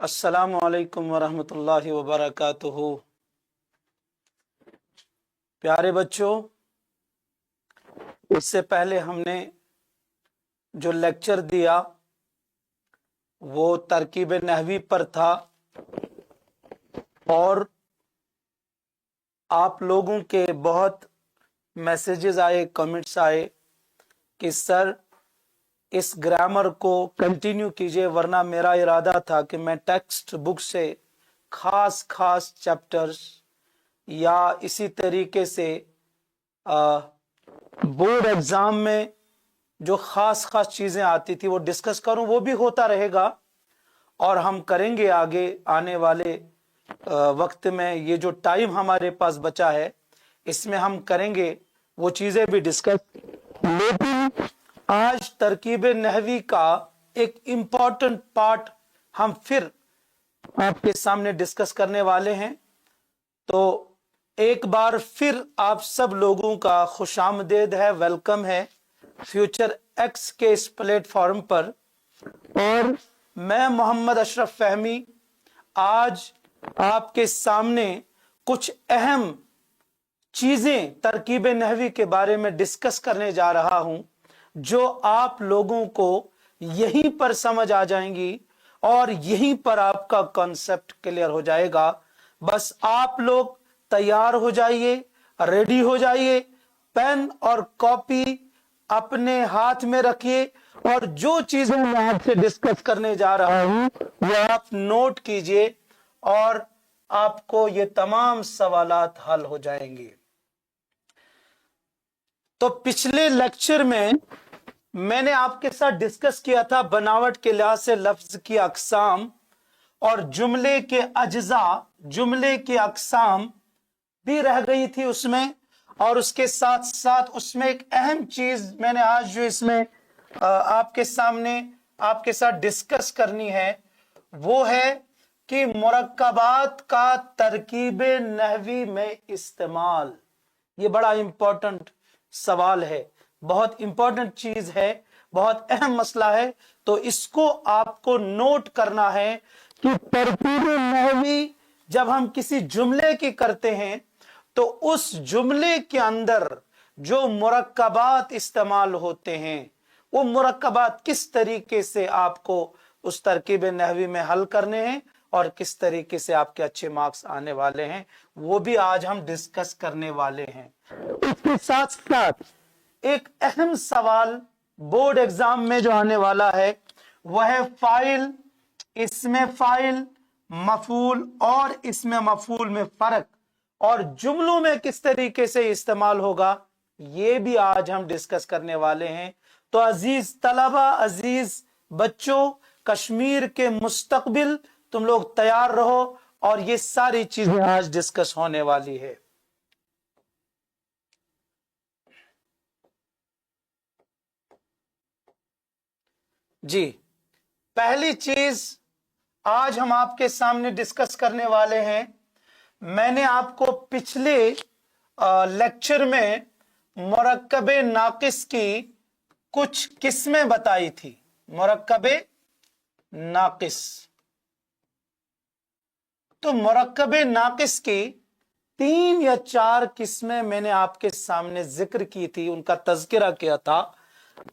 अस्सलामु अलैकुम वरहमतुल्लाहि वबरकातुहू। प्यारे बच्चों, इससे पहले हमने जो लेक्चर दिया वो तरकीब नहवी पर था और आप लोगों के बहुत मैसेजेस आए, कमेंट्स आए कि सर इस ग्रामर को कंटिन्यू कीजिए, वरना मेरा इरादा था कि मैं टेक्स्ट बुक से खास खास चैप्टर्स या इसी तरीके से बोर्ड एग्जाम में जो खास खास चीजें आती थी वो डिस्कस करूं। वो भी होता रहेगा और हम करेंगे आगे आने वाले वक्त में। ये जो टाइम हमारे पास बचा है इसमें हम करेंगे वो चीजें भी डिस्कस। लेकिन आज तरकीब नहवी का एक इम्पॉर्टेंट पार्ट हम फिर आपके सामने डिस्कस करने वाले हैं। तो एक बार फिर आप सब लोगों का खुशामदीद है, वेलकम है फ्यूचर एक्स के इस प्लेटफॉर्म पर। और मैं मोहम्मद अशरफ फहमी आज आपके सामने कुछ अहम चीजें तरकीब नहवी के बारे में डिस्कस करने जा रहा हूं, जो आप लोगों को यहीं पर समझ आ जाएंगी और यहीं पर आपका कॉन्सेप्ट क्लियर हो जाएगा। बस आप लोग तैयार हो जाइए, रेडी हो जाइए, पेन और कॉपी अपने हाथ में रखिए और जो चीजें मैं आपसे डिस्कस करने जा रहा हूं वो आप नोट कीजिए और आपको ये तमाम सवालात हल हो जाएंगे। तो पिछले लेक्चर में मैंने आपके साथ डिस्कस किया था बनावट के लिहाज से लफ्ज की अकसाम और जुमले के अज्जा, जुमले की अकसाम भी रह गई थी उसमें। और उसके साथ साथ उसमें एक अहम चीज मैंने आज जो इसमें आपके सामने आपके साथ डिस्कस करनी है वो है कि मुरक्कबात का तरकीब नहवी में इस्तेमाल। ये बड़ा इंपॉर्टेंट सवाल है, बहुत इंपॉर्टेंट चीज है, बहुत अहम मसला है। तो इसको आपको नोट करना है कि तरकीब नहवी जब हम किसी जुमले की करते हैं तो उस जुमले के अंदर जो मुरक्कबात इस्तेमाल होते हैं वो मुरक्कबात किस तरीके से आपको उस तरकीब नहवी में हल करने हैं और किस तरीके से आपके अच्छे मार्क्स आने वाले हैं, वो भी आज हम डिस्कस करने वाले हैं। इसके साथ साथ एक अहम सवाल बोर्ड एग्जाम में जो आने वाला है वह है फाइल, इसमें फाइल, मफूल और इसमें मफूल में फर्क और जुमलों में किस तरीके से इस्तेमाल होगा, ये भी आज हम डिस्कस करने वाले हैं। तो अजीज तलबा, अजीज बच्चों, कश्मीर के मुस्तकबिल, तुम लोग तैयार रहो और ये सारी चीजें आज डिस्कस होने वाली है। जी, पहली चीज आज हम आपके सामने डिस्कस करने वाले हैं। मैंने आपको पिछले लेक्चर में मुरक्कबे नाकिस की कुछ किस्में बताई थी। मुरक्कबे नाकिस, तो मुरक्कबे नाकिस की 3 या 4 किस्में मैंने आपके सामने जिक्र की थी, उनका तज़किरा किया था।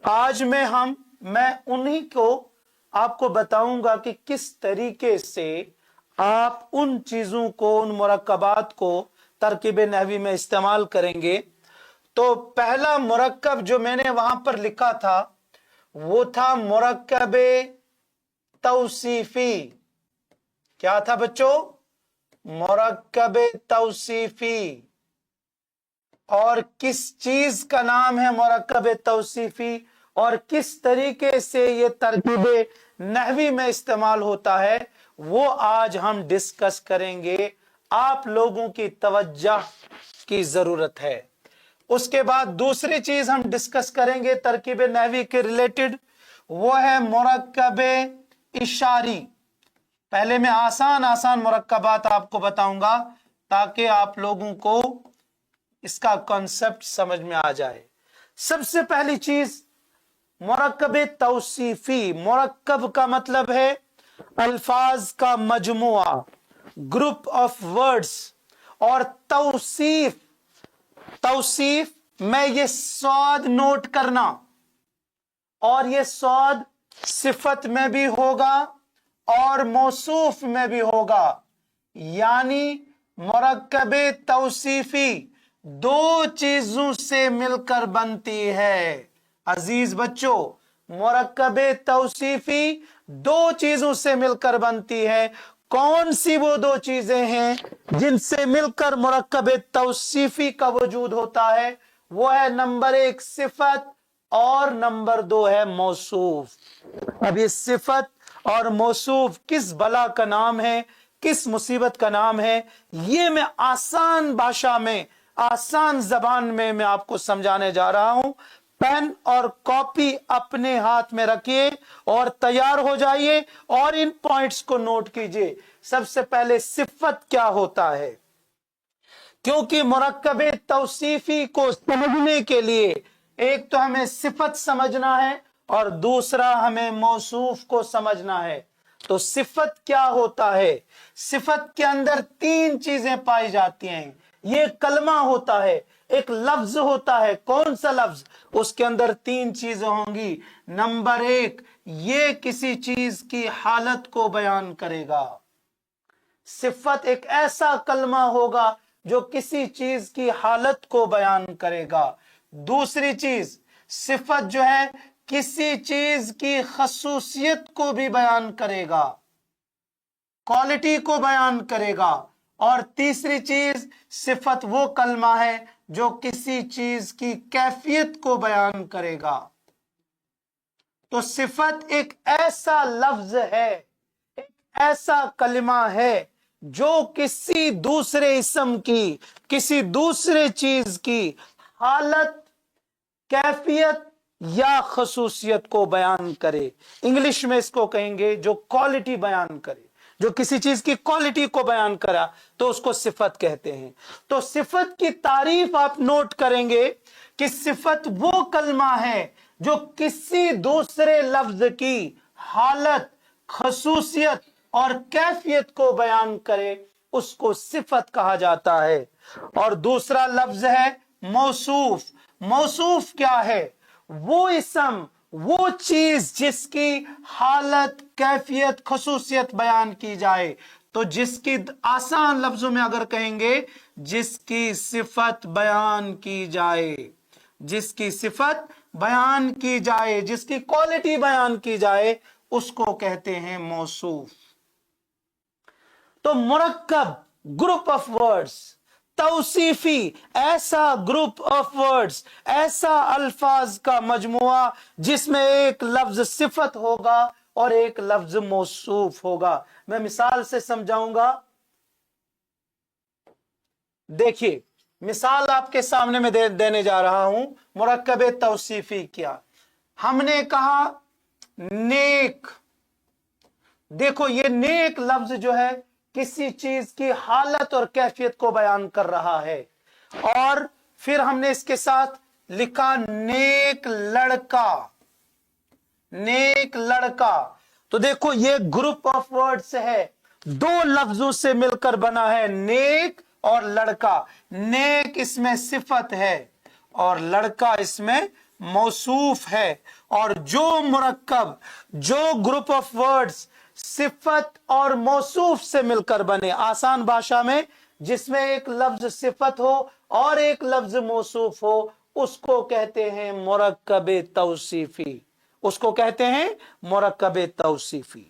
आज मैं उन्हीं को आपको बताऊंगा कि किस तरीके से आप उन चीजों को, उन मुरक्कबात को तरकीब नहवी में इस्तेमाल करेंगे। तो पहला मुरक्कब जो मैंने वहां पर लिखा था वो था मुरक्कबे तौसीफी। क्या था बच्चों? मुरक्कबे तौसीफी। और किस चीज का नाम है मुरक्कबे तौसीफी और किस तरीके से ये तरकीब नहवी में इस्तेमाल होता है वो आज हम डिस्कस करेंगे। आप लोगों की तवज्जो की जरूरत है। उसके बाद दूसरी चीज हम डिस्कस करेंगे तरकीब नहवी के रिलेटेड, वो है मुरक्कबे इशारी। पहले मैं आसान आसान मुरक्कबात आपको बताऊंगा ताकि आप लोगों को इसका कॉन्सेप्ट समझ में आ जाए। सबसे पहली चीज मुरक्कबे तौसीफी। मुरक्कब का मतलब है अल्फाज का मजमुआ, ग्रुप ऑफ वर्ड्स। और तौसीफ, तौसीफ में ये सौद नोट करना, और ये सौद सिफत में भी होगा और मौसूफ में भी होगा, यानी मुरक्कबे तौसीफी दो चीजों से मिलकर बनती है। अजीज बच्चों, मुरक्कबे तौसीफी दो चीजों से मिलकर बनती है। कौन सी वो दो चीजें हैं जिनसे मिलकर मुरक्कबे तौसीफी का वजूद होता है? वो है नंबर 1 सिफत और नंबर 2 है मौसूफ। अब ये सिफत और मौसूफ किस बला का नाम है, किस मुसीबत का नाम है, ये मैं आसान भाषा में, आसान जबान में मैं आपको समझाने जा रहा हूं। पेन और कॉपी अपने हाथ में रखिए और तैयार हो जाइए और इन पॉइंट्स को नोट कीजिए। सबसे पहले सिफत क्या होता है, क्योंकि मुरक्कबे तौसीफी को समझने के लिए एक तो हमें सिफत समझना है और दूसरा हमें मौसूफ को समझना है। तो सिफत क्या होता है? सिफत के अंदर 3 चीजें पाई जाती हैं। ये कलमा होता है, एक लफ्ज होता है। कौन सा लफ्ज? उसके अंदर 3 चीजें होंगी। नंबर 1, ये किसी चीज की हालत को बयान करेगा। सिफत एक ऐसा कलमा होगा जो किसी चीज की हालत को बयान करेगा। दूसरी चीज, सिफत जो है किसी चीज की खसूसियत को भी बयान करेगा, क्वालिटी को बयान करेगा। और तीसरी चीज, सिफत वो कलमा है जो किसी चीज की कैफियत को बयान करेगा। तो सिफत एक ऐसा लफ्ज है, एक ऐसा कलिमा है जो किसी दूसरे इस्म की, किसी दूसरे चीज की हालत, कैफियत या खसूसियत को बयान करे। इंग्लिश में इसको कहेंगे जो क्वालिटी बयान करे, जो किसी चीज की क्वालिटी को बयान करा तो उसको सिफत कहते हैं। तो सिफत की तारीफ आप नोट करेंगे कि सिफत वो कलमा है जो किसी दूसरे लफ्ज की हालत, खसूसियत और कैफियत को बयान करे, उसको सिफत कहा जाता है। और दूसरा लफ्ज है मौसूफ। मौसूफ क्या है? वो इस्म, वो चीज जिसकी हालत, कैफियत, खसूसियत बयान की जाए। तो जिसकी, आसान लफ्जों में अगर कहेंगे, जिसकी सिफत बयान की जाए, जिसकी सिफत बयान की जाए, जिसकी क्वालिटी बयान की जाए, उसको कहते हैं मौसूफ। तो मुरक्कब, ग्रुप ऑफ वर्ड्स, तौसीफी ऐसा ग्रुप ऑफ वर्ड्स, ऐसा अल्फाज का मजमुआ जिसमें एक लफ्ज सिफत होगा और एक लफ्ज मौसूफ होगा। मैं मिसाल से समझाऊंगा। देखिए, मिसाल आपके सामने में देने जा रहा हूं। मुरक्कबे तौसीफी क्या? हमने कहा नेक। देखो, ये नेक लफ्ज जो है किसी चीज की हालत और कैफियत को बयान कर रहा है। और फिर हमने इसके साथ लिखा नेक लड़का, नेक लड़का। तो देखो, ये ग्रुप ऑफ वर्ड्स है, 2 लफ्जों से मिलकर बना है, नेक और लड़का। नेक इसमें सिफत है और लड़का इसमें मौसूफ है। और जो मुरक्कब, जो ग्रुप ऑफ वर्ड्स सिफत और मौसूफ से मिलकर बने, आसान भाषा में जिसमें एक लफ्ज सिफत हो और एक लफ्ज मौसूफ हो, उसको कहते हैं मुरक्कबे तौसीफी। उसको कहते हैं मुरक्कबे तौसीफी।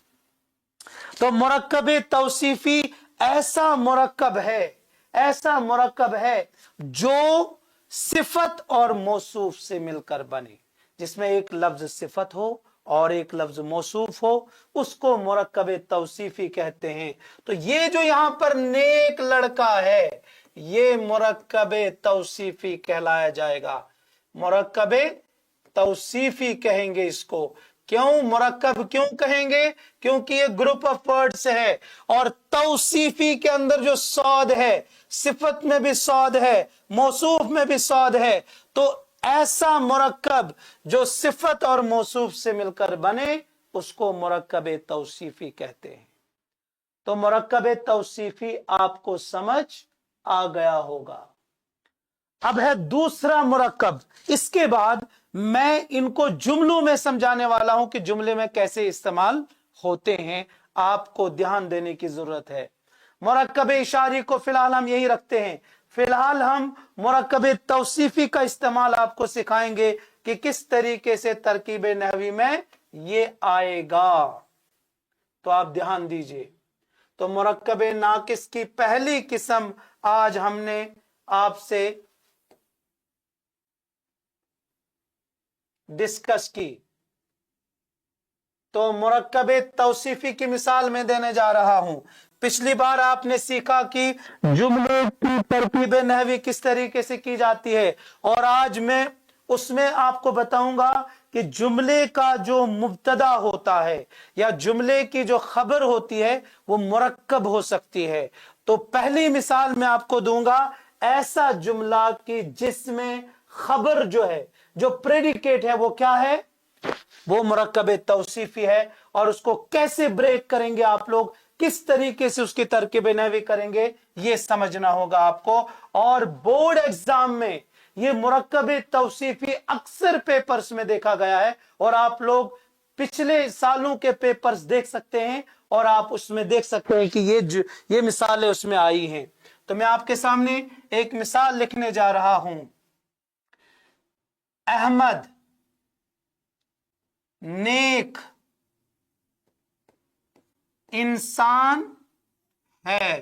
तो मुरक्कबे तौसीफी ऐसा मुरक्कब है, ऐसा मुरक्कब है जो सिफत और मौसूफ से मिलकर बने, जिसमें एक लफ्ज सिफत हो और एक लफ्ज मौसूफ हो, उसको मुरक्कबे तौसीफी कहते हैं। तो ये जो यहां पर नेक लड़का है, ये मुरक्कबे तौसीफी कहलाया जाएगा। मुरक्कबे तौसीफी कहेंगे इसको। क्यों मुरक्कब क्यों कहेंगे? क्योंकि ये ग्रुप ऑफ वर्ड्स है और तौसीफी के अंदर जो सौद है, सिफत में भी सौद है, मौसूफ में भी सौद है। तो ऐसा मुरक्कब जो सिफत और मौसूफ से मिलकर बने, उसको मुरक्कब तौसीफी कहते हैं। तो मुरक्कब तौसीफी आपको समझ आ गया होगा। अब है दूसरा मुरक्कब। इसके बाद मैं इनको जुमलों में समझाने वाला हूं कि जुमले में कैसे इस्तेमाल होते हैं, आपको ध्यान देने की जरूरत है। मुरक्कब इशारी को फिलहाल हम यही रखते हैं। फिलहाल हम मुरक्कब तौसीफी का इस्तेमाल आपको सिखाएंगे कि किस तरीके से तरकीब नहवी में ये आएगा। तो आप ध्यान दीजिए। तो मुरक्कब नाकिस की पहली किस्म आज हमने आपसे डिस्कस की। तो मुरक्कब तौसीफी की मिसाल में देने जा रहा हूं। पिछली बार आपने सीखा कि जुमले की तरकीब नहवी किस तरीके से की जाती है, और आज मैं उसमें आपको बताऊंगा कि जुमले का जो मुब्तदा होता है या जुमले की जो खबर होती है वो मुरक्कब हो सकती है। तो पहली मिसाल मैं आपको दूंगा ऐसा जुमला कि जिसमें खबर जो है, जो प्रेडिकेट है, वो क्या है, वो मुरक्कब तौसीफी है। और उसको कैसे ब्रेक करेंगे आप लोग, किस तरीके से उसकी तरकीब नहवी करेंगे, ये समझना होगा आपको। और बोर्ड एग्जाम में ये मुरक्कब तौसीफी अक्सर पेपर्स में देखा गया है, और आप लोग पिछले सालों के पेपर्स देख सकते हैं और आप उसमें देख सकते हैं कि ये मिसालें उसमें आई हैं। तो मैं आपके सामने एक मिसाल लिखने जा रहा हूं। अहमद नेक इंसान है।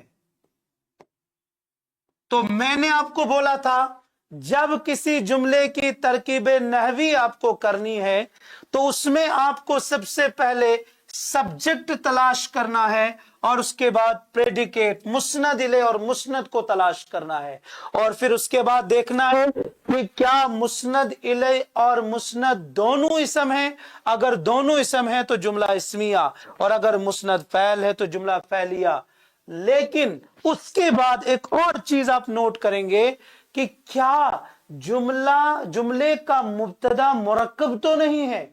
तो मैंने आपको बोला था जब किसी जुमले की तरकीब नहवी आपको करनी है तो उसमें आपको सबसे पहले सब्जेक्ट तलाश करना है और उसके बाद प्रेडिकेट मुस्नद इले और मुस्नद को तलाश करना है, और फिर उसके बाद देखना है कि क्या मुस्नद इले और मुस्नद दोनों इसम हैं। अगर दोनों इसम हैं तो जुमला इस्मिया, और अगर मुस्नद फैल है तो जुमला फैलिया। लेकिन उसके बाद एक और चीज आप नोट करेंगे कि क्या जुमले का मुब्तदा मुरक्कब तो नहीं है,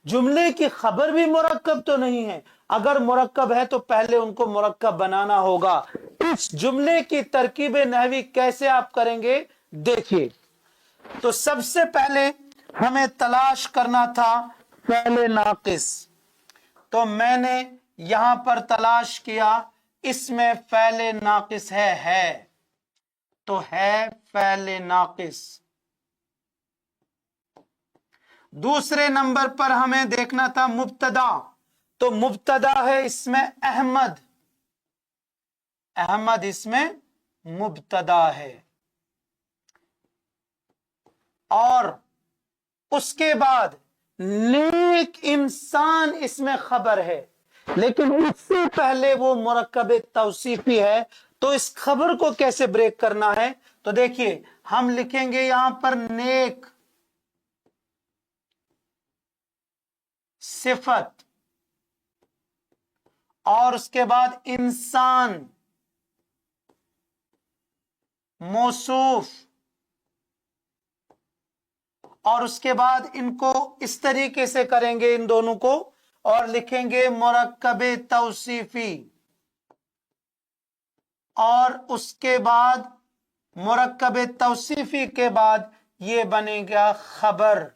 जुमले की खबर भी मुरक्कब तो नहीं है। अगर मुरक्कब है तो पहले उनको मुरक्कब बनाना होगा। इस जुमले की तरकीब नहवी कैसे आप करेंगे, देखिए। तो सबसे पहले हमें तलाश करना था फ़ेल नाकिस। तो मैंने यहां पर तलाश किया, इसमें फ़ेल नाकिस है तो है फ़ेल नाकिस। दूसरे नंबर पर हमें देखना था मुब्तदा। तो मुब्तदा है इसमें अहमद, अहमद इसमें मुब्तदा है। और उसके बाद नेक इंसान इसमें खबर है, लेकिन उससे पहले वो मुरक्कब तौसीफी है। तो इस खबर को कैसे ब्रेक करना है, तो देखिए हम लिखेंगे यहां पर नेक सिफत, और उसके बाद इंसान मौसूफ, और उसके बाद इनको इस तरीके से करेंगे इन दोनों को, और लिखेंगे मुरक्कब तौसीफी, और उसके बाद मुरक्कब तौसीफी के बाद ये बनेगा खबर।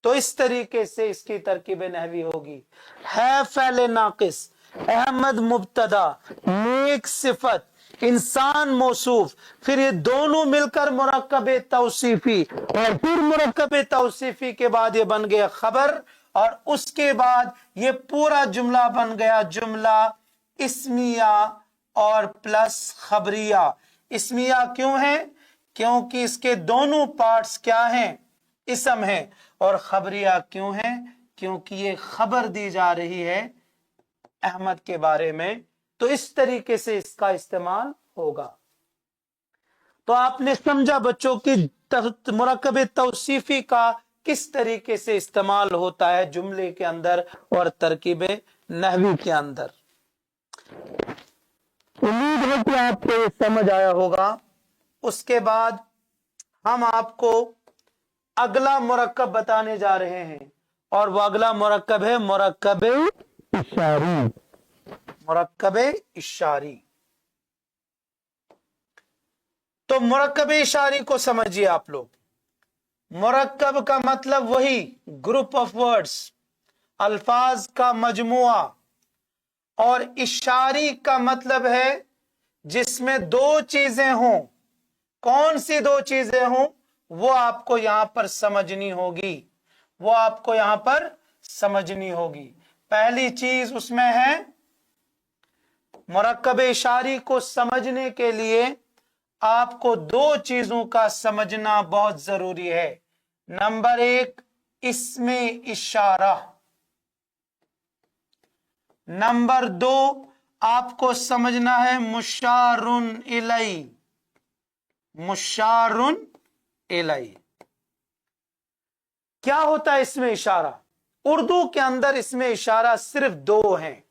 तो इस तरीके से इसकी तरकीब नहवी होगी। है फ़ेल नाकिस, अहमद मुब्तदा, नेक सिफत, इंसान मौसूफ, फिर ये दोनों मिलकर मुरक्कब तौसीफी, और फिर मुरक्कब तौसीफी के बाद ये बन गया खबर, और उसके बाद ये पूरा जुमला बन गया जुमला इस्मिया और प्लस खबरिया। इस्मिया क्यों है, क्योंकि इसके दोनों पार्ट्स क्या हैं, इसम है। और खबरिया क्यों है, क्योंकि ये खबर दी जा रही है अहमद के बारे में। तो इस तरीके से इसका इस्तेमाल होगा। तो आपने समझा बच्चों की मुरक्कब तौसीफी का किस तरीके से इस्तेमाल होता है जुमले के अंदर और तरकीब नहवी के अंदर। उम्मीद है कि आपको ये समझ आया होगा। उसके बाद हम आपको अगला मुरक्कब बताने जा रहे हैं, और वो अगला मुरक्कब है मुरक्कब इशारी। मुरक्कब इशारी। तो मुरक्कब इशारी को समझिए आप लोग। मुरक्कब का मतलब वही ग्रुप ऑफ वर्ड्स, अल्फाज का मजमुआ, और इशारी का मतलब है जिसमें दो चीजें हों। कौन सी दो चीजें हों वो आपको यहां पर समझनी होगी, वो आपको यहां पर समझनी होगी। पहली चीज उसमें है, मुरक्कब इशारी को समझने के लिए आपको दो चीजों का समझना बहुत जरूरी है। नंबर एक, इसमें इशारा। नंबर दो, आपको समझना है मुशारुन इलई। मुशारुन इलई क्या होता है इसमें इशारा? उर्दू के अंदर इसमें इशारा सिर्फ दो हैं,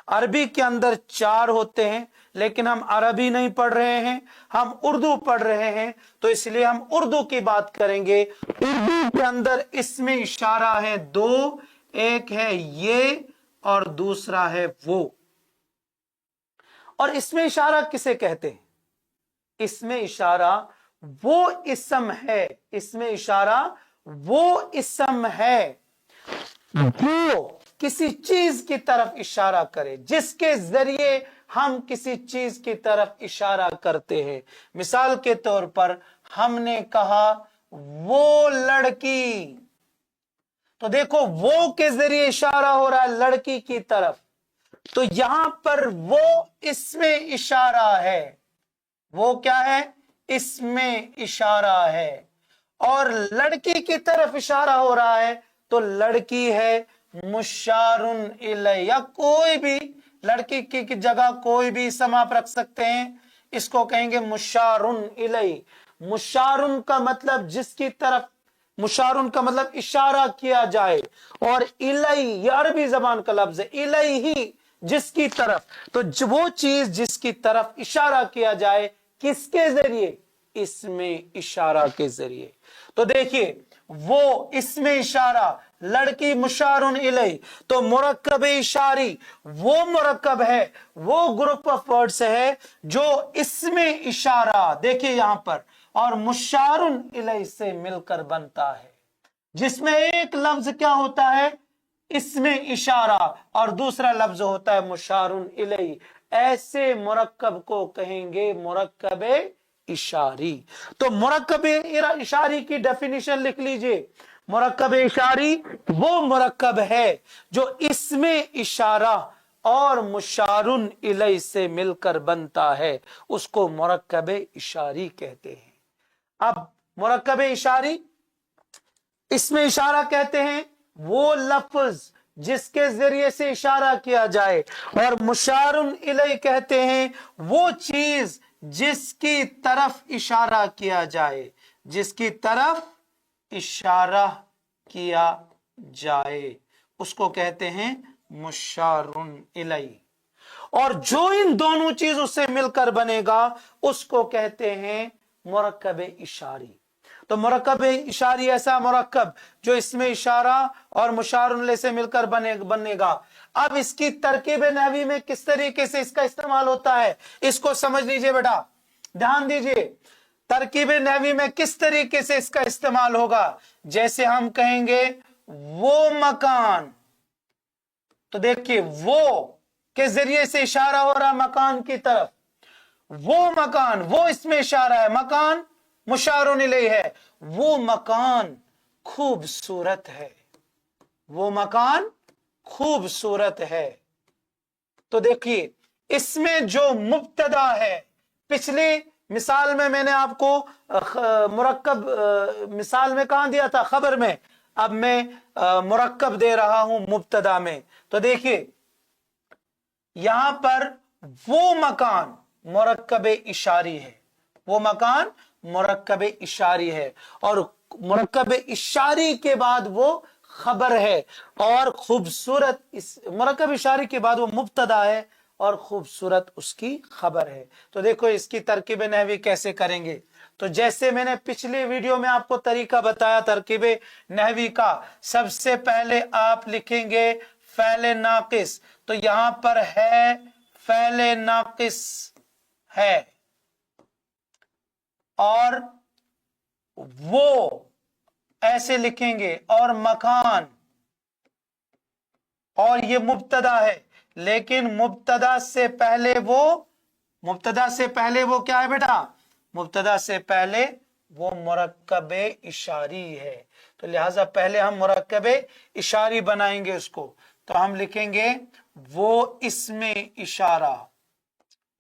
अरबी के अंदर चार होते हैं, लेकिन हम अरबी नहीं पढ़ रहे हैं, हम उर्दू पढ़ रहे हैं, तो इसलिए हम उर्दू की बात करेंगे। उर्दू के अंदर इसमें इशारा है दो, एक है ये और दूसरा है वो। और इसमें इशारा किसे कहते हैं? इसमें इशारा वो इस्म है, इसमें इशारा वो इस्म है जो किसी चीज की तरफ इशारा करे, जिसके जरिए हम किसी चीज की तरफ इशारा करते हैं। मिसाल के तौर पर हमने कहा वो लड़की, तो देखो वो के जरिए इशारा हो रहा है लड़की की तरफ, तो यहां पर वो इसमें इशारा है। वो क्या है? इसमें इशारा है। और लड़की की तरफ इशारा हो रहा है तो लड़की है मुशारुन इलैहि, या कोई भी लड़की की जगह कोई भी इसम आप रख सकते हैं, इसको कहेंगे मुशारुन इलैहि। मुशारुन का मतलब जिसकी तरफ, मुशारुन का मतलब इशारा किया जाए, और इलैहि ये अरबी जबान का लफ्ज है, इलैहि जिसकी तरफ, तो वो चीज जिसकी तरफ इशारा किया जाए, किसके जरिए? इसमें इशारा के जरिए। तो देखिए वो इसमें इशारा, लड़की मुशारुन इलैहि, तो मुरक्कब इशारी वो मुरक्कब है, वो ग्रुप ऑफ वर्ड्स है जो इसमें इशारा, देखिए यहां पर, और मुशारुन इलैहि से मिलकर बनता है, जिसमें एक लफ्ज क्या होता है? इसमें इशारा, और दूसरा लफ्ज होता है मुशारुन इलैहि। ऐसे मुरक्कब को कहेंगे मुरक्कब इशारी। तो मुरक्कब इशारी की डेफिनेशन लिख लीजिए। मुरक्कब इशारी वो मुरक्कब है जो इसमें इशारा और मुशारुन इलैहि से मिलकर बनता है, उसको मुरक्कब इशारी कहते हैं। अब मुरक्कब इशारी, इसमें इशारा कहते हैं वो लफ्ज जिसके जरिए से इशारा किया जाए, और मुशारुन इलैहि कहते हैं वो चीज जिसकी तरफ इशारा किया जाए, जिसकी तरफ इशारा किया जाए, उसको कहते हैं मुशारुन इलैहि। और जो इन दोनों चीजों से मिलकर बनेगा उसको कहते हैं मुरक्कब इशारी। तो मुरक्कब इशारी ऐसा मुरक्कब जो इसमें इशारा और मुशारुन से मिलकर बनेगा। अब इसकी तरकीब नहवी में किस तरीके से इसका इस्तेमाल होता है, इसको समझ लीजिए बेटा, ध्यान दीजिए। तरकीब नहवी में किस तरीके से इसका इस्तेमाल होगा? जैसे हम कहेंगे वो मकान, तो देखिए वो के जरिए से इशारा हो रहा है मकान की तरफ, वो मकान, वो इसमें इशारा है, मकान मुशारुन इलैहि है, वो मकान खूबसूरत है, वो मकान खूबसूरत है। तो देखिए इसमें जो मुब्तदा है, पिछली मिसाल में मैंने आपको मुरक्कब मिसाल में कहां दिया था? खबर में। अब मैं मुरक्कब दे रहा हूं मुब्तदा में। तो देखिए यहां पर वो मकान मुरक्कब इशारी है, वो मकान मुरक्कब इशारी है, और मुरक्कब इशारी के बाद वो खबर है, और खूबसूरत, इस मुरक्कब इशारी के बाद वो मुब्तदा है और खूबसूरत उसकी खबर है। तो देखो इसकी तरकीब नहवी कैसे करेंगे। तो जैसे मैंने पिछले वीडियो में आपको तरीका बताया तरकीब नहवी का, सबसे पहले आप लिखेंगे फ़ैल नाकिस। तो यहां पर है फ़ैल नाकिस है, और वो ऐसे लिखेंगे, और मकान, और ये मुब्तदा है, लेकिन मुब्तदा से पहले वो क्या है बेटा, मुब्तदा से पहले वो मुरक्कबे इशारी है। तो लिहाजा पहले हम मुरक्कबे इशारी बनाएंगे उसको। तो हम लिखेंगे वो इसमें इशारा,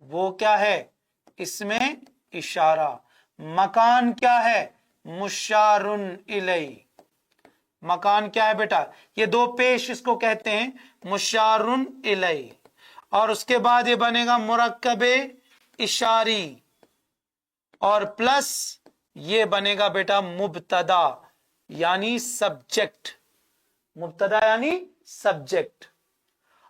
वो क्या है, इसमें इशारा। मकान क्या है, मुशारुन इलैहि। मकान क्या है बेटा, ये दो पेश इसको कहते हैं, मुशारुन इलैहि। और उसके बाद ये बनेगा मुरक्कबे इशारी, और प्लस ये बनेगा बेटा मुब्तदा यानी सब्जेक्ट, मुब्तदा यानी सब्जेक्ट।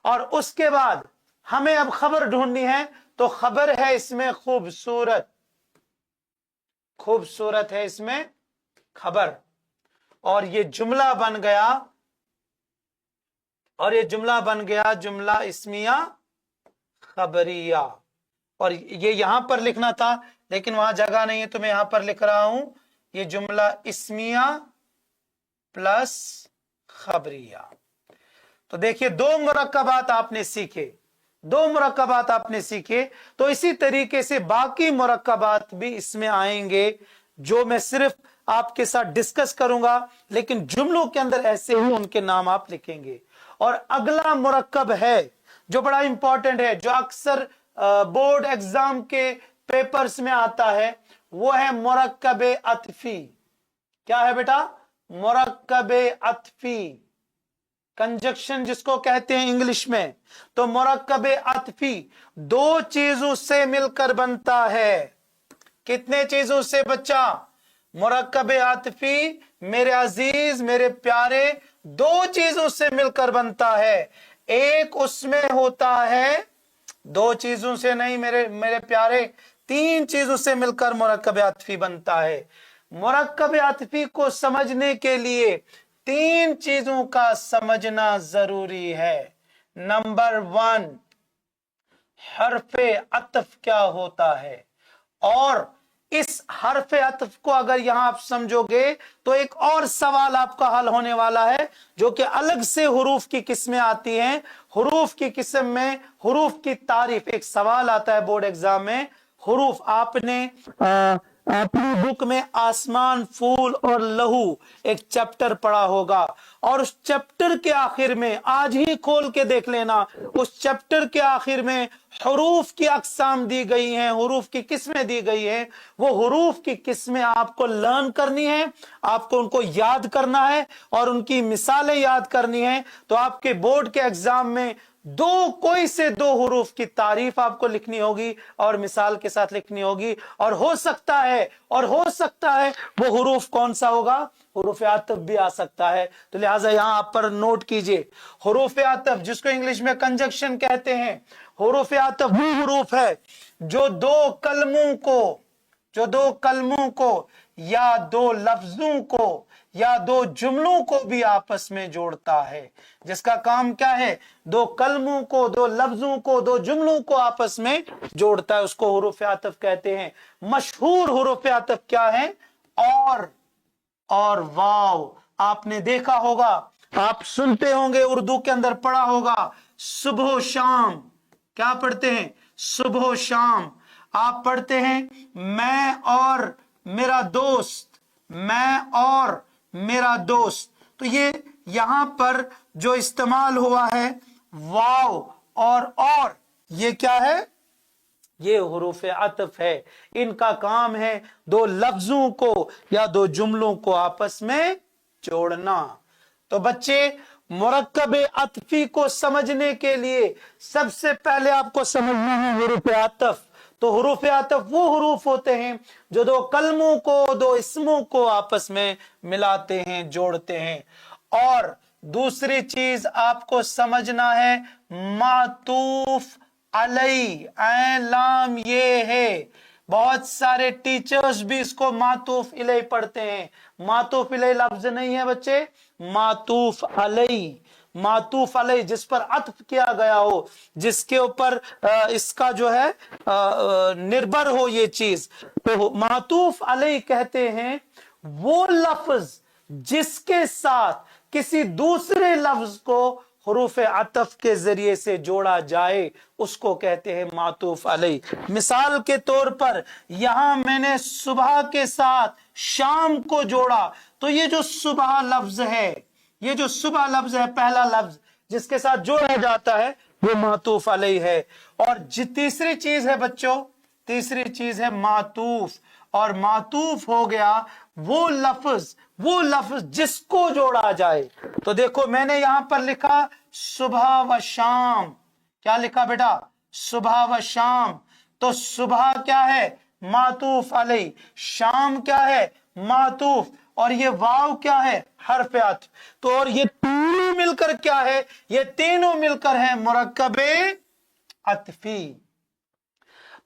और उसके बाद हमें अब खबर ढूंढनी है, तो खबर है इसमें खूबसूरत, खूबसूरत है इसमें खबर। और ये जुमला बन गया, और ये जुमला बन गया जुमला इस्मिया खबरिया। और ये यहां पर लिखना था लेकिन वहां जगह नहीं है, तो मैं यहां पर लिख रहा हूं ये जुमला इस्मिया प्लस खबरिया। तो देखिए दो मुरक्कबात आपने सीखे, दो मुरक्कबात आपने सीखे। तो इसी तरीके से बाकी मुरक्कबात भी इसमें आएंगे, जो मैं सिर्फ आपके साथ डिस्कस करूंगा, लेकिन जुमलों के अंदर ऐसे ही उनके नाम आप लिखेंगे। और अगला मुरक्कब है जो बड़ा इंपॉर्टेंट है, जो अक्सर बोर्ड एग्जाम के पेपर्स में आता है, वो है मुरक्कबे अतफी। क्या है बेटा, मुरक्कबे अतफी, कंजक्शन जिसको कहते हैं इंग्लिश में। तो मुरक्कबे अतफी दो चीजों से मिलकर बनता है। कितने चीजों से बच्चा, मुरक्कबे आतिफी मेरे अजीज मेरे प्यारे दो चीजों से मिलकर बनता है। एक उसमें होता है, दो चीजों से नहीं मेरे प्यारे, तीन चीजों से मिलकर मुरक्कबे आतिफी बनता है। मुरक्कबे आतिफी को समझने के लिए तीन चीजों का समझना जरूरी है। नंबर 1, हर्फे अतफ क्या होता है, और इस हर्फ अतफ को अगर यहां आप समझोगे तो एक और सवाल आपका हल होने वाला है, जो कि अलग से हुरूफ की किस्में आती हैं। हुरूफ की किस्म में हुरूफ की तारीफ, एक सवाल आता है बोर्ड एग्जाम में, हुरूफ आपने अपनी बुक में आसमान, फूल और लहू एक चैप्टर पढ़ा होगा, और उस चैप्टर के आखिर में, आज ही खोल के देख लेना, उस चैप्टर के आखिर में हुरूफ की अक़साम दी गई हैं, हुरूफ की किस्में दी गई हैं। वो हुरूफ की किस्में आपको लर्न करनी है, आपको उनको याद करना है और उनकी मिसालें याद करनी है। तो आपके बोर्ड के एग्जाम में कोई से दो हुरूफ की तारीफ आपको लिखनी होगी और मिसाल के साथ लिखनी होगी। और हो सकता है वो हुरूफ कौन सा होगा, हुरूफ आतफ भी आ सकता है। तो लिहाजा यहां आप पर नोट कीजिए, हुरूफ आतफ जिसको इंग्लिश में कंजक्शन कहते हैं, हुरूफ आतफ वो हुरूफ है जो दो कलमों को या दो लफ्जों को या दो जुमलों को भी आपस में जोड़ता है। जिसका काम क्या है, दो कलमों को, दो लफ्जों को, दो जुमलों को आपस में जोड़ता है, उसको हुरूफ आतफ कहते हैं। मशहूर हुरूफ आतफ क्या है, और वाव। आपने देखा होगा, आप सुनते होंगे, उर्दू के अंदर पढ़ा होगा, सुबह शाम क्या पढ़ते हैं, सुबह शाम आप पढ़ते हैं मैं और मेरा दोस्त। तो ये यहां पर जो इस्तेमाल हुआ है वाव और ये क्या है, ये हुरूफ अतफ है। इनका काम है दो लफ्जों को या दो जुमलों को आपस में जोड़ना। तो बच्चे मुरक्कबे अतफी को समझने के लिए सबसे पहले आपको समझना है हुरूफ अतफ। तो हुरूफ अतफ वो हुरूफ होते हैं जो दो कलमों को, दो इस्मों को आपस में मिलाते हैं, जोड़ते हैं। और दूसरी चीज आपको समझना है मातूफ अलई, ऐन लाम ये है। बहुत सारे टीचर्स भी इसको मातूफ इलई पढ़ते हैं। मातूफ इलई लफ्ज नहीं है बच्चे, मातूफ अलई, मातूफ अलई, जिस पर अत्फ किया गया हो, जिसके ऊपर इसका जो है निर्भर हो ये चीज, तो मातूफ अलई कहते हैं वो लफ्ज जिसके साथ किसी दूसरे लफ्ज को हुरूफ अतफ के जरिए से जोड़ा जाए, उसको कहते हैं मातूफ अलई। मिसाल के तौर पर यहां मैंने सुबह के साथ शाम को जोड़ा, तो ये जो सुबह लफ्ज है, ये जो सुबह लफ्ज है, पहला लफ्ज जिसके साथ जोड़ा जाता है, वो मातूफ अलई है। और तीसरी चीज है बच्चों, तीसरी चीज है मातूफ। और मातूफ हो गया वो लफ्ज जिसको जोड़ा जाए। तो देखो मैंने यहां पर लिखा सुबह व शाम। क्या लिखा बेटा? सुबह व शाम। तो सुबह क्या है? मातूफ अलई। शाम क्या है? मातूफ। और ये वाव क्या है? हर्फ अत्फ। तो और ये तीनों मिलकर क्या है? ये तीनों मिलकर है मुरक्कबे अत्फी।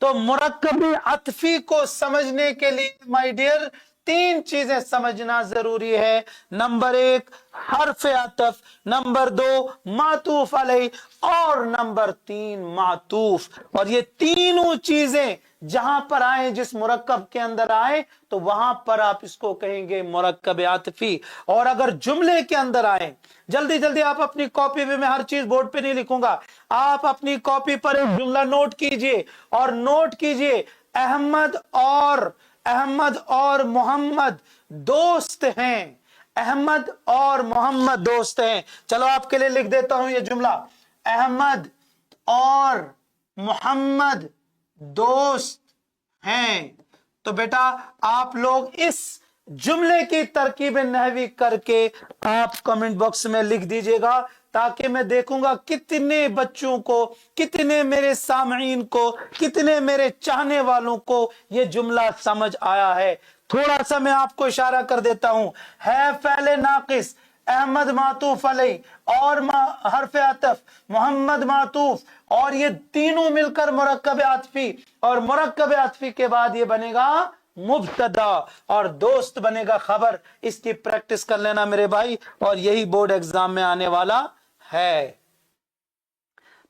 तो मुरक्कबे अत्फी को समझने के लिए माय डियर तीन चीजें समझना जरूरी है। नंबर एक हर्फ अतफ, नंबर दो मातूफ अलई, और नंबर तीन मातूफ। और ये तीनों चीजें जहां पर आए, जिस मुरक्कब के अंदर आए, तो वहां पर आप इसको कहेंगे मुरक्कब आतिफी। और अगर जुमले के अंदर आए, जल्दी जल्दी आप अपनी कॉपी में, मैं हर चीज बोर्ड पे नहीं लिखूंगा, आप अपनी कॉपी पर एक जुमला नोट कीजिए और नोट कीजिए अहमद और मोहम्मद दोस्त हैं। अहमद और मोहम्मद दोस्त हैं। चलो आपके लिए लिख देता हूं ये जुमला, अहमद और मोहम्मद दोस्त हैं। तो बेटा आप लोग इस जुमले की तरकीब नहवी करके आप कमेंट बॉक्स में लिख दीजिएगा, ताकि मैं देखूंगा कितने बच्चों को, कितने मेरे सामईन को, कितने मेरे चाहने वालों को ये जुमला समझ आया है। थोड़ा सा मैं आपको इशारा कर देता हूं, है फ़ैल नाकिस, अहमद मातूफ अलई और हर्फ अतफ, मोहम्मद मातूफ, और ये तीनों मिलकर मुरक्कब आतफी। और मुरक्कब आतफी के बाद ये बनेगा मुब्तदा और दोस्त बनेगा खबर। इसकी प्रैक्टिस कर लेना मेरे भाई, और यही बोर्ड एग्जाम में आने वाला है।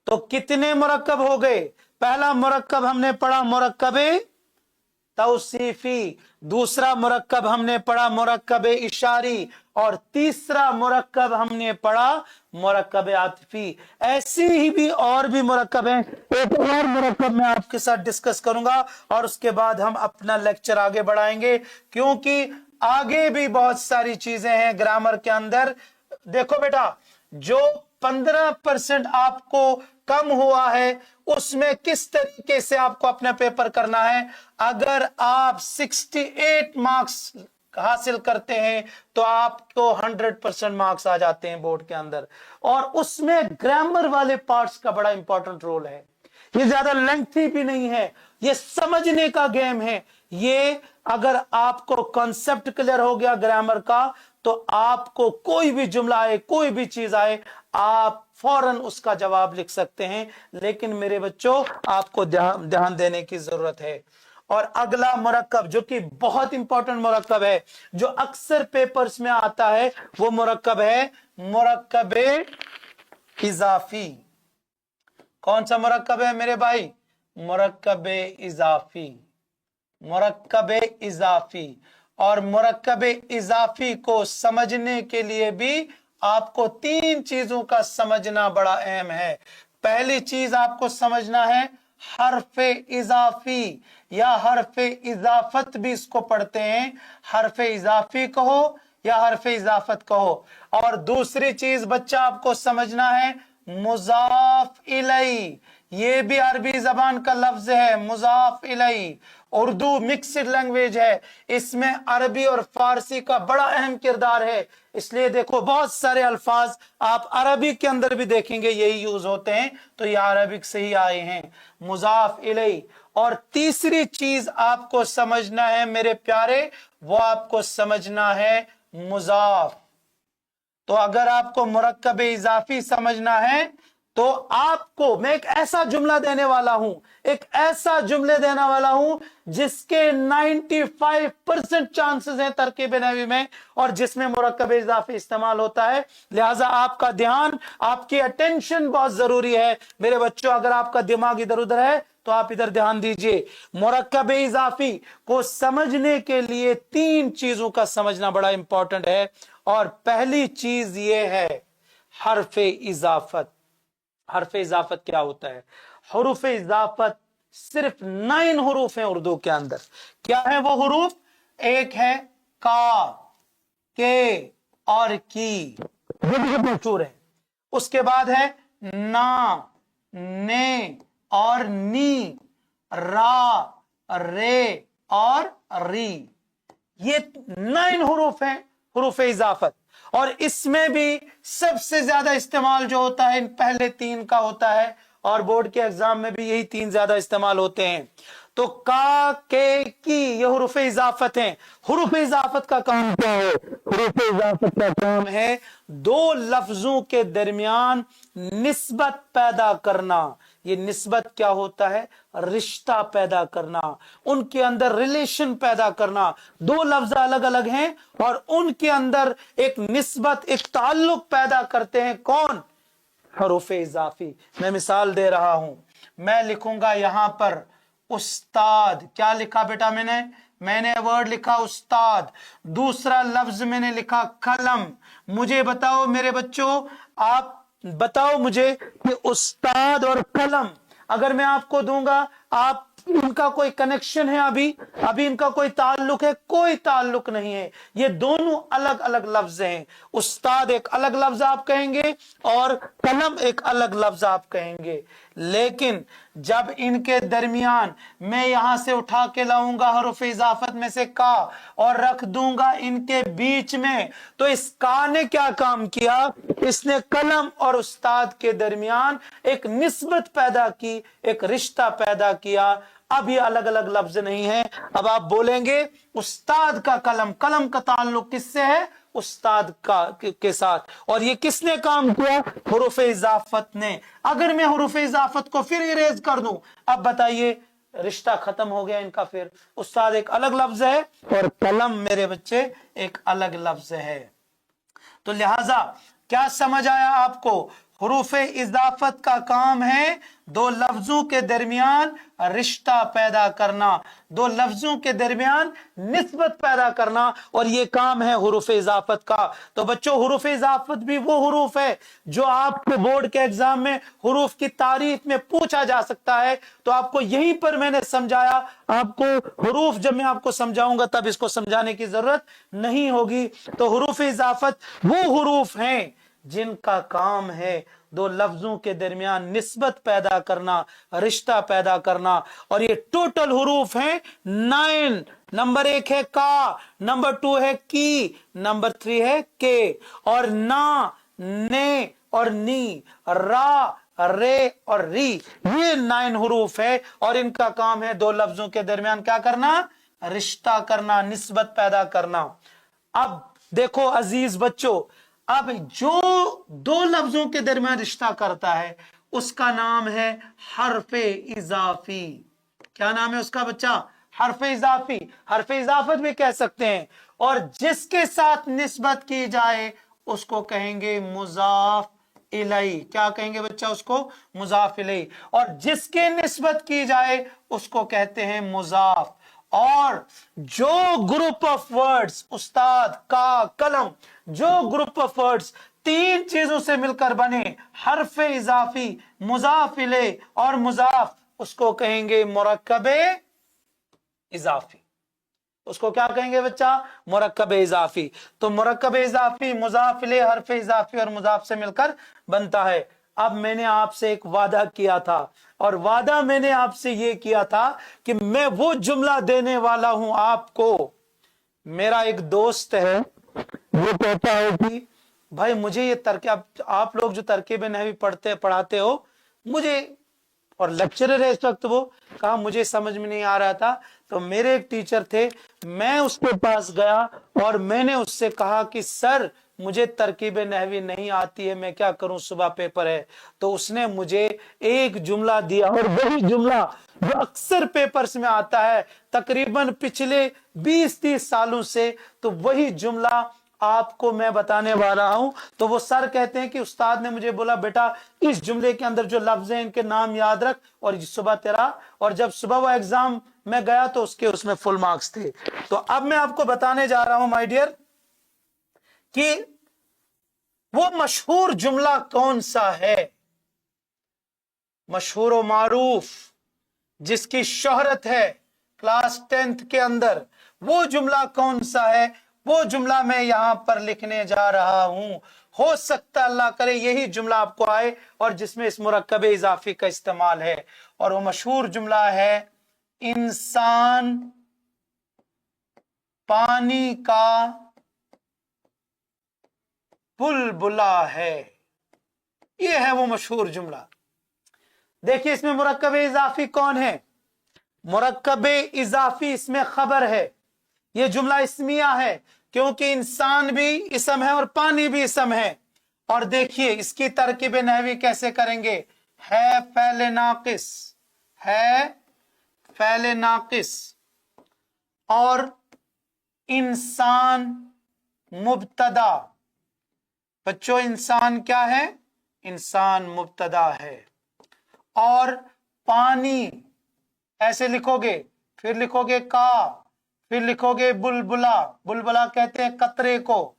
तो कितने मुरक्कब हो गए? पहला मुरक्कब हमने पढ़ा मुरक्कबे तौसीफी, दूसरा मुरक्कब हमने पढ़ा मुरक्कबे इशारी, और तीसरा मुरक्कब हमने पढ़ा मुरक्कब आतिफी। ऐसे ही भी और भी मुरक्कब हैं। एक और मुरक्कब मैं आपके साथ डिस्कस करूंगा और उसके बाद हम अपना लेक्चर आगे बढ़ाएंगे, क्योंकि आगे भी बहुत सारी चीजें हैं ग्रामर के अंदर। देखो बेटा, जो 15% आपको कम हुआ है, उसमें किस तरीके से आपको अपना पेपर करना है। अगर आप 68 मार्क्स हासिल करते हैं तो आपको 100% मार्क्स आ जाते हैं बोर्ड के अंदर। और उसमें ग्रामर वाले पार्ट्स का बड़ा इंपॉर्टेंट रोल है। ये ज्यादा लेंथी भी नहीं है, ये समझने का गेम है। ये अगर आपको कॉन्सेप्ट क्लियर हो गया ग्रामर का, तो आपको कोई भी जुमला आए, कोई भी चीज आए, आप फौरन उसका जवाब लिख सकते हैं। लेकिन मेरे बच्चों, आपको ध्यान देने की जरूरत है। और अगला मुरक्कब जो कि बहुत इंपॉर्टेंट मुरक्कब है, जो अक्सर पेपर्स में आता है, वो मुरक्कब है मुरक्कबे इजाफी। कौन सा मुरक्कब है मेरे भाई? मुरक्कबे इजाफी, मुरक्कबे इजाफी। और मुरक्कबे इजाफी को समझने के लिए भी आपको तीन चीजों का समझना बड़ा अहम है। पहली चीज आपको समझना है हरफे इजाफी, या हरफे इजाफत भी इसको पढ़ते हैं, हरफे इजाफी कहो या हरफे इजाफत कहो। और दूसरी चीज बच्चा आपको समझना है मुजाफ इलई, ये भी अरबी जबान का लफ्ज है मुजाफ इलई। उर्दू मिक्सड लैंग्वेज है, इसमें अरबी और फारसी का बड़ा अहम किरदार है। इसलिए देखो बहुत सारे अल्फाज आप अरबी के अंदर भी देखेंगे यही यूज होते हैं, तो ये अरबिक से ही आए हैं, मुजाफ इलई। और तीसरी चीज आपको समझना है मेरे प्यारे, वो आपको समझना है मुजाफ। तो अगर आपको मुरक्कब इजाफी समझना है तो आपको मैं एक ऐसा जुमला देने वाला हूं, एक ऐसा जुमले देने वाला हूं जिसके 95% चांसेस हैं तरकीब नहवी में और जिसमें मुरक्कब इजाफी इस्तेमाल होता है। लिहाजा आपका ध्यान, आपकी अटेंशन बहुत जरूरी है मेरे बच्चों। अगर आपका दिमाग इधर उधर है तो आप इधर ध्यान दीजिए। मुरक्कब इजाफी को समझने के लिए 3 चीजों का समझना बड़ा इंपॉर्टेंट है और पहली चीज ये है हर्फ इजाफत। हर्फ इजाफत क्या होता है? हुरूफ इजाफत सिर्फ 9 हुरूफ हैं उर्दू के अंदर। क्या है वो हुरूफ? एक है का, के और की, ये बहुत मशहूर है। उसके बाद है ना, ने और नी, रा, रे और री। ये 9 हुरूफ हैं हुरूफ इजाफत और इसमें भी सबसे ज्यादा इस्तेमाल जो होता है इन पहले 3 का होता है और बोर्ड के एग्जाम में भी यही 3 ज्यादा इस्तेमाल होते हैं। तो का, के, की ये हुरूफ इजाफत हैं। हुरूफ इजाफत का काम क्या है? हुरूफ इजाफत का काम है 2 लफ्जों के दरमियान निस्बत पैदा करना। ये निस्बत क्या होता है? रिश्ता पैदा करना, उनके अंदर रिलेशन पैदा करना। 2 लफ्ज अलग अलग हैं और उनके अंदर एक निस्बत, एक ताल्लुक पैदा करते हैं। कौन? हुरूफ इजाफी। मैं मिसाल दे रहा हूं, मैं लिखूंगा यहां पर उस्ताद। क्या लिखा बेटा? मैंने वर्ड लिखा उस्ताद। दूसरा लफ्ज मैंने लिखा कलम। मुझे बताओ मेरे बच्चों, आप बताओ मुझे कि उस्ताद और कलम अगर मैं आपको दूंगा, आप इनका कोई कनेक्शन है? अभी इनका कोई ताल्लुक है? कोई ताल्लुक नहीं है। ये दोनों अलग अलग लफ्ज हैं। उस्ताद एक अलग लफ्ज आप कहेंगे और कलम एक अलग लफ्ज आप कहेंगे। लेकिन जब इनके दरमियान मैं यहां से उठा के लाऊंगा हुरूफ इजाफत में से का और रख दूंगा इनके बीच में, तो इस का ने क्या काम किया? इसने कलम और उस्ताद के दरमियान एक निस्बत पैदा की, एक रिश्ता पैदा किया। अब ये अलग अलग लफ्ज नहीं है। अब आप बोलेंगे उस्ताद का कलम, कलम का ताल्लुक किससे है? उस्ताद का के साथ। और ये किसने काम किया? हुरूफ इजाफत ने। अगर मैं हुरूफ इजाफत को फिर इरेज कर दूं, अब बताइए रिश्ता खत्म हो गया इनका। फिर उस्ताद एक अलग लफ्ज है और कलम मेरे बच्चे एक अलग लफ्ज है। तो लिहाजा क्या समझ आया आपको? हुरूफ इजाफत का काम है 2 लफ्जों के दरमियान रिश्ता पैदा करना, 2 लफ्जों के दरमियान निस्बत पैदा करना, और ये काम है हुरूफ इजाफत का। तो बच्चों हुरूफ इजाफत भी वो हुरूफ है जो आपको बोर्ड के एग्जाम में हुरूफ की तारीफ में पूछा जा सकता है। तो आपको यहीं पर मैंने समझाया। आपको हुरूफ जब मैं आपको समझाऊंगा तब इसको समझाने की जरूरत नहीं होगी। तो हुरूफ इजाफत वो हुरूफ हैं जिनका काम है 2 लफ्जों के दरमियान निस्बत पैदा करना, रिश्ता पैदा करना। और ये टोटल हुरूफ हैं 9। नंबर 1 है का, नंबर 2 है की, नंबर 3 है के, और ना, ने और नी, रा, रे और री, ये 9 हुरूफ है और इनका काम है 2 लफ्जों के दरमियान क्या करना? रिश्ता करना, निस्बत पैदा करना। अब देखो अजीज बच्चों, अब जो 2 लफ्जों के दरमियान रिश्ता करता है उसका नाम है हर्फ इजाफी। क्या नाम है उसका बच्चा? हर्फ इजाफी। हर्फ इजाफत भी कह सकते हैं। और जिसके साथ निस्बत की जाए उसको कहेंगे मुजाफ इलैहि। क्या कहेंगे बच्चा? उसको मुजाफ इलैहि। और जिसके निस्बत की जाए उसको कहते हैं मुजाफ। और जो ग्रुप ऑफ वर्ड्स उस्ताद, का, कलम, जो ग्रुप ऑफ वर्ड्स 3 चीजों से मिलकर बने, हर्फ इजाफी, मुजाफ इलैहि और मुजाफ, उसको कहेंगे मुरक्कब इजाफी। उसको क्या कहेंगे बच्चा? मुरक्कब इजाफी। तो मुरक्कब इजाफी, मुजाफ इलैहि, हर्फ इजाफी और मुजाफ से मिलकर बनता है। अब मैंने आपसे एक वादा किया था और वादा मैंने आपसे ये किया था कि मैं वो जुमला देने वाला हूं आपको। मेरा एक दोस्त है, वो कहता है कि भाई मुझे ये तरकीब, आप लोग जो तरकीब नहवी पढ़ाते हो, मुझे, और लेक्चरर है इस वक्त, वो कहा मुझे समझ में नहीं आ रहा था। तो मेरे एक टीचर थे, मैं उसके पास गया और मैंने उससे कहा कि सर मुझे तरकीब नहवी नहीं आती है, मैं क्या करूं, सुबह पेपर है। तो उसने मुझे एक जुमला दिया, और वही जुमला जो अक्सर पेपर्स में आता है तकरीबन पिछले 20-30 सालों से, तो वही जुमला आपको मैं बताने वाला हूं। तो वो सर कहते हैं कि उस्ताद ने मुझे बोला, बेटा इस जुमले के अंदर जो लफ्ज हैं इनके नाम याद रख, और सुबह तेरा, और जब सुबह वो एग्जाम में गया तो उसमें फुल मार्क्स थे। तो अब मैं आपको बताने जा रहा हूं माय डियर कि वो मशहूर जुमला कौन सा है, मशहूर व मारूफ, जिसकी शोहरत है क्लास 10th के अंदर, वो जुमला कौन सा है, वो जुमला मैं यहां पर लिखने जा रहा हूं। हो सकता अल्लाह करे यही जुमला आपको आए और जिसमें इस मुरक्कब इजाफी का इस्तेमाल है। और वो मशहूर जुमला है, इंसान पानी का बुलबुला है। ये है वो मशहूर जुमला। देखिए इसमें मुरक्कब इजाफी कौन है, मुरक्कब इजाफी इसमें खबर है। ये जुमला इस्मिया है क्योंकि इंसान भी इसम है और पानी भी इसम है। और देखिए इसकी तरकीब नहवी कैसे करेंगे, है फ़ैल नाकिस, है फ़ैल नाकिस, और इंसान मुब्तदा। बच्चों इंसान क्या है, इंसान मुब्तदा है। और पानी ऐसे लिखोगे, फिर लिखोगे का, फिर लिखोगे बुलबुला, बुलबुला कहते हैं कतरे को।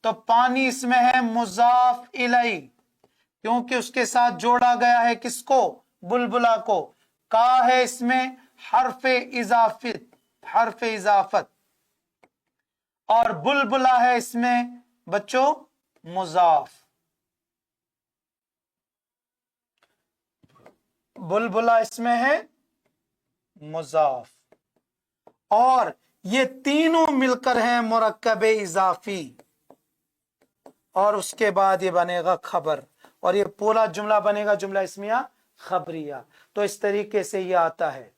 तो पानी इसमें है मुजाफ इलई, क्योंकि उसके साथ जोड़ा गया है किसको, बुलबुला को। का है इसमें हर्फ इजाफत, हर्फ इजाफत, और बुलबुला है इसमें बच्चों मुजाफ। बुलबुला इसमें है मुजाफ, और ये तीनों मिलकर हैं मुरक्कब इजाफी, और उसके बाद ये बनेगा खबर, और ये पूरा जुमला बनेगा जुमला इस्मिया खबरिया। तो इस तरीके से ये आता है।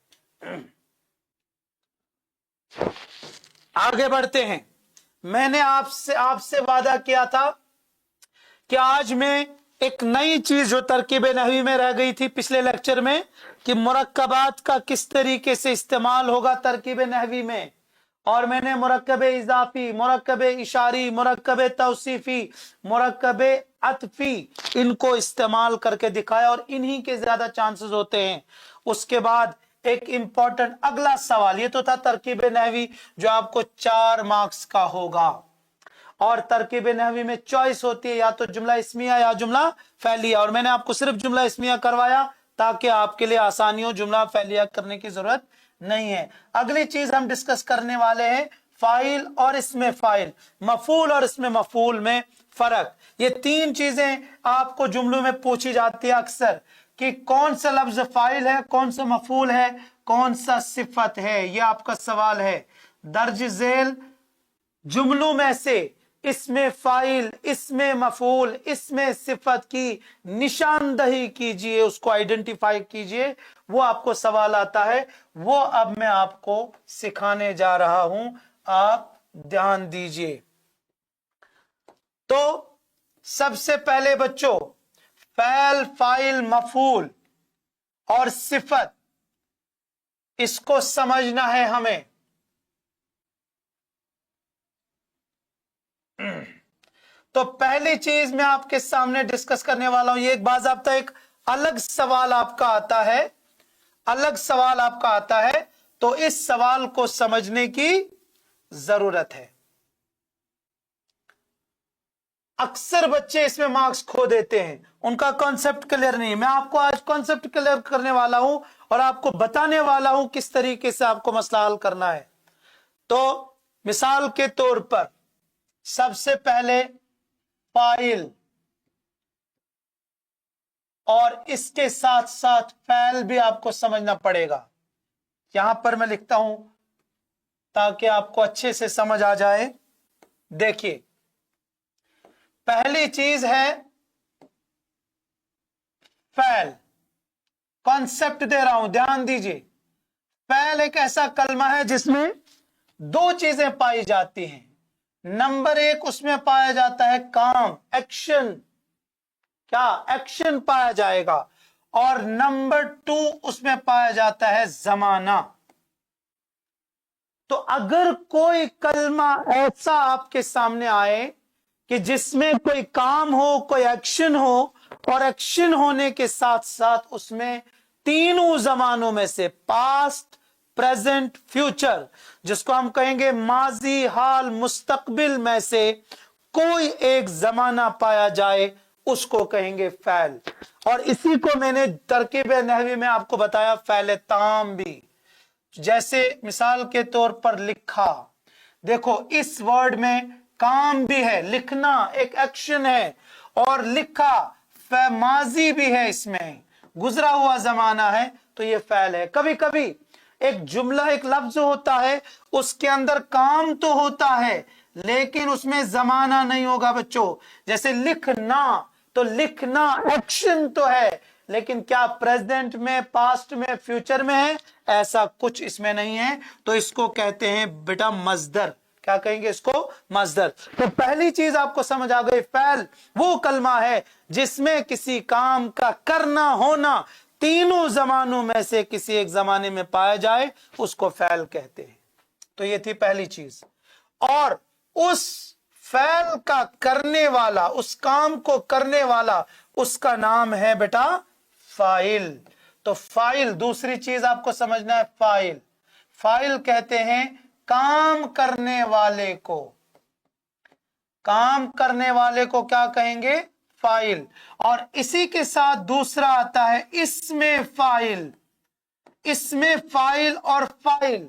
आगे बढ़ते हैं। मैंने आपसे वादा किया था कि आज मैं एक नई चीज जो तरकीब नहवी में रह गई थी पिछले लेक्चर में, कि मुरक्कबात का किस तरीके से इस्तेमाल होगा तरकीब नहवी में। और मैंने मुरक्कब इजाफी, मुरक्कब इशारी, मुरक्कब तौसीफी, मुरक्कब अतफी, इनको इस्तेमाल करके दिखाया, और इन्हीं के ज्यादा चांसेस होते हैं। उसके बाद एक इंपॉर्टेंट अगला सवाल, ये तो था तरकीब नहवी जो आपको 4 मार्क्स का होगा। और तरकीब नहवी में चॉइस होती है, या तो जुमला इस्मिया या जुमला फैलिया, और मैंने आपको सिर्फ जुमला इस्मिया करवाया ताकि आपके लिए आसानी हो, जुमला फैलिया करने की जरूरत नहीं है। अगली चीज हम डिस्कस करने वाले हैं फाइल और इसमें फाइल, मफूल और इसमें मफूल में फर्क। ये 3 चीजें आपको जुमलों में पूछी जाती है अक्सर, कि कौन सा लफ्ज फाइल है, कौन सा मफूल है, कौन सा सिफत है। ये आपका सवाल है। दर्ज झेल जुमलों में से इसमें फाइल, इसमें मफूल, इसमें सिफत की निशानदही कीजिए, उसको आइडेंटिफाई कीजिए। वो आपको सवाल आता है, वो अब मैं आपको सिखाने जा रहा हूं, आप ध्यान दीजिए। तो सबसे पहले बच्चों फैल, फाइल, मफूल और सिफत, इसको समझना है हमें। तो पहली चीज मैं आपके सामने डिस्कस करने वाला हूं, ये एक बाज़ाब्ता एक अलग सवाल आपका आता है, अलग सवाल आपका आता है। तो इस सवाल को समझने की जरूरत है। अक्सर बच्चे इसमें मार्क्स खो देते हैं, उनका कॉन्सेप्ट क्लियर नहीं है। मैं आपको आज कॉन्सेप्ट क्लियर करने वाला हूं और आपको बताने वाला हूं किस तरीके से आपको मसला हल करना है। तो मिसाल के तौर पर सबसे पहले फाइल, और इसके साथ साथ फैल भी आपको समझना पड़ेगा। यहां पर मैं लिखता हूं ताकि आपको अच्छे से समझ आ जाए। देखिए पहली चीज है फैल, कॉन्सेप्ट दे रहा हूं, ध्यान दीजिए। फैल एक ऐसा कलमा है जिसमें 2 चीजें पाई जाती हैं, नंबर 1 उसमें पाया जाता है काम, एक्शन, क्या एक्शन पाया जाएगा। और नंबर 2 उसमें पाया जाता है जमाना। तो अगर कोई कलमा ऐसा आपके सामने आए कि जिसमें कोई काम हो, कोई एक्शन हो, और एक्शन होने के साथ साथ उसमें तीनों जमानों में से पास्ट, प्रेजेंट, फ्यूचर, जिसको हम कहेंगे माजी, हाल, मुस्तकबिल में से कोई एक जमाना पाया जाए, उसको कहेंगे फैल। और इसी को मैंने तरकीब नहवी में आपको बताया फैल ताम भी। जैसे मिसाल के तौर पर लिखा, देखो इस वर्ड में काम भी है, लिखना एक एक्शन है, और लिखा माजी भी है, इसमें गुजरा हुआ जमाना है, तो ये फैल है। कभी कभी एक जुमला, एक लफ्ज होता है, उसके अंदर काम तो होता है लेकिन उसमें जमाना नहीं होगा बच्चों। जैसे लिखना, तो लिखना एक्शन तो है लेकिन क्या प्रेजेंट में, पास्ट में, फ्यूचर में है? ऐसा कुछ इसमें नहीं है। तो इसको कहते हैं बेटा मजदर। क्या कहेंगे इसको? मजदर। तो पहली चीज आपको समझ आ गई, फैल वो कलमा है जिसमें किसी काम का करना, होना तीनों जमानों में से किसी एक जमाने में पाया जाए, उसको फैल कहते हैं। तो ये थी पहली चीज। और उस फैल का करने वाला, उस काम को करने वाला, उसका नाम है बेटा फाइल। तो फाइल, दूसरी चीज आपको समझना है, फाइल। फाइल कहते हैं काम करने वाले को। काम करने वाले को क्या कहेंगे? फाइल। और इसी के साथ दूसरा आता है इसमें फाइल। इसमें फाइल और फाइल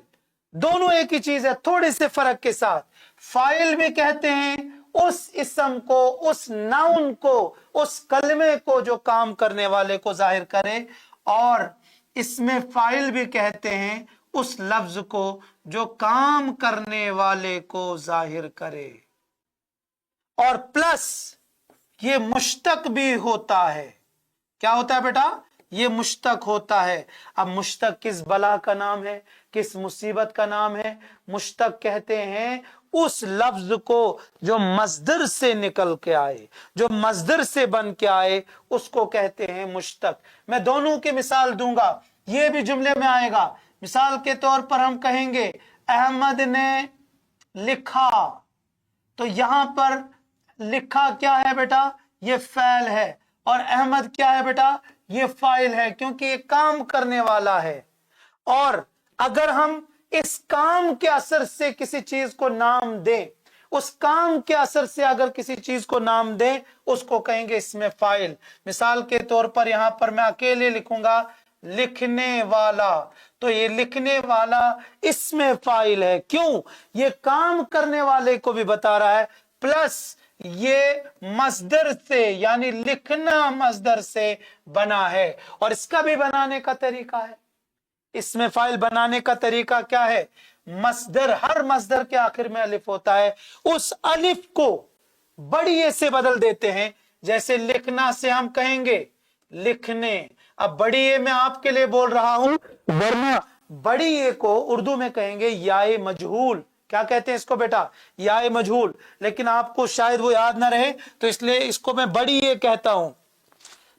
दोनों एक ही चीज है, थोड़े से फर्क के साथ। फाइल भी कहते हैं उस इस्म को, उस नाउन को, उस कलमे को जो काम करने वाले को जाहिर करे, और इसमें फाइल भी कहते हैं उस लफ्ज को जो काम करने वाले को जाहिर करे। और प्लस ये मुश्तक भी होता है। क्या होता है बेटा? ये मुश्तक होता है। अब मुश्तक किस बला का नाम है, किस मुसीबत का नाम है? मुश्तक कहते हैं उस लफ्ज को जो मजदर से निकल के आए, जो मजदर से बन के आए, उसको कहते हैं मुश्तक। मैं दोनों की मिसाल दूंगा, ये भी जुमले में आएगा। मिसाल के तौर पर हम कहेंगे अहमद ने लिखा, तो यहां पर लिखा क्या है बेटा? ये फैल है। और अहमद क्या है बेटा? ये फाइल है, क्योंकि ये काम करने वाला है। और अगर हम इस काम के असर से किसी चीज को नाम दें, उस काम के असर से अगर किसी चीज को नाम दें, उसको कहेंगे इसमें फाइल। मिसाल के तौर पर यहां पर मैं अकेले लिखूंगा लिखने वाला, तो ये लिखने वाला इसमें फाइल है। क्यों? ये काम करने वाले को भी बता रहा है, प्लस ये मजदर से, यानी लिखना मजदर से बना है। और इसका भी बनाने का तरीका है। इसमें फाइल बनाने का तरीका क्या है? मसदर, हर मसदर के आखिर में अलिफ होता है, उस अलिफ को बड़ी ए से बदल देते हैं। जैसे लिखना से हम कहेंगे लिखने। अब बड़ी ए मैं आपके लिए बोल रहा हूं, वरना बड़ी ए को उर्दू में कहेंगे याए मजहूल। क्या कहते हैं इसको बेटा? याए मजहूल। लेकिन आपको शायद वो याद ना रहे, तो इसलिए इसको मैं बड़ी ए कहता हूं।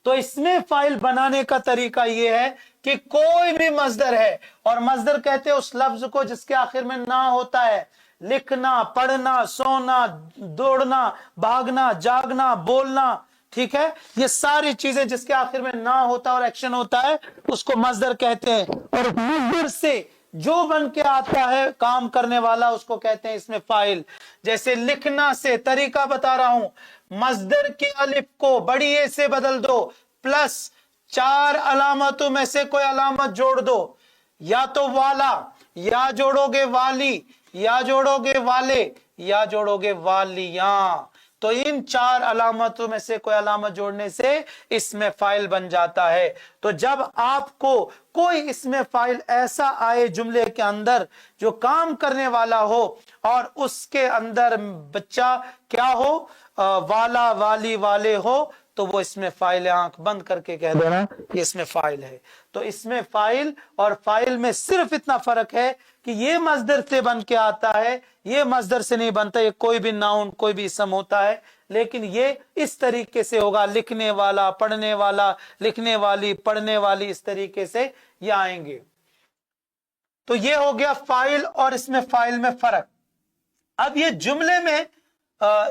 तो इसमें फाइल बनाने का तरीका यह है कि कोई भी मजदर है, और मजदर कहते हैं उस लफ्ज को जिसके आखिर में ना होता है। लिखना, पढ़ना, सोना, दौड़ना, भागना, जागना, बोलना, ठीक है, ये सारी चीजें जिसके आखिर में ना होता और एक्शन होता है, उसको मजदर कहते हैं। और मजदर से जो बन के आता है काम करने वाला, उसको कहते हैं इसमें फाइल। जैसे लिखना से तरीका बता रहा हूं, मजदर के अलिफ को बड़ी ए से बदल दो, प्लस 4 अलामतों में से कोई अलामत जोड़ दो। या तो वाला, या जोड़ोगे वाली, या जोड़ोगे वाले, या जोड़ोगे वालियां। तो इन 4 अलामतों में से कोई अलामत जोड़ने से इसमें फाइल बन जाता है। तो जब आपको कोई इसमें फाइल ऐसा आए जुमले के अंदर जो काम करने वाला हो, और उसके अंदर बच्चा क्या हो, वाला, वाली, वाले हो, तो वो इसमें फाइल है, आंख बंद करके कह देना ये इसमें फाइल है। तो इसमें फाइल और फाइल में सिर्फ इतना फर्क है कि ये मजदर से बन के आता है, ये मजदर से नहीं बनता। ये कोई भी नाउन कोई भी इसम होता है, लेकिन ये इस तरीके से होगा, लिखने वाला, पढ़ने वाला, लिखने वाली, पढ़ने वाली, इस तरीके से ये आएंगे। तो ये हो गया फाइल और इसमें फाइल में फर्क। अब ये जुमले में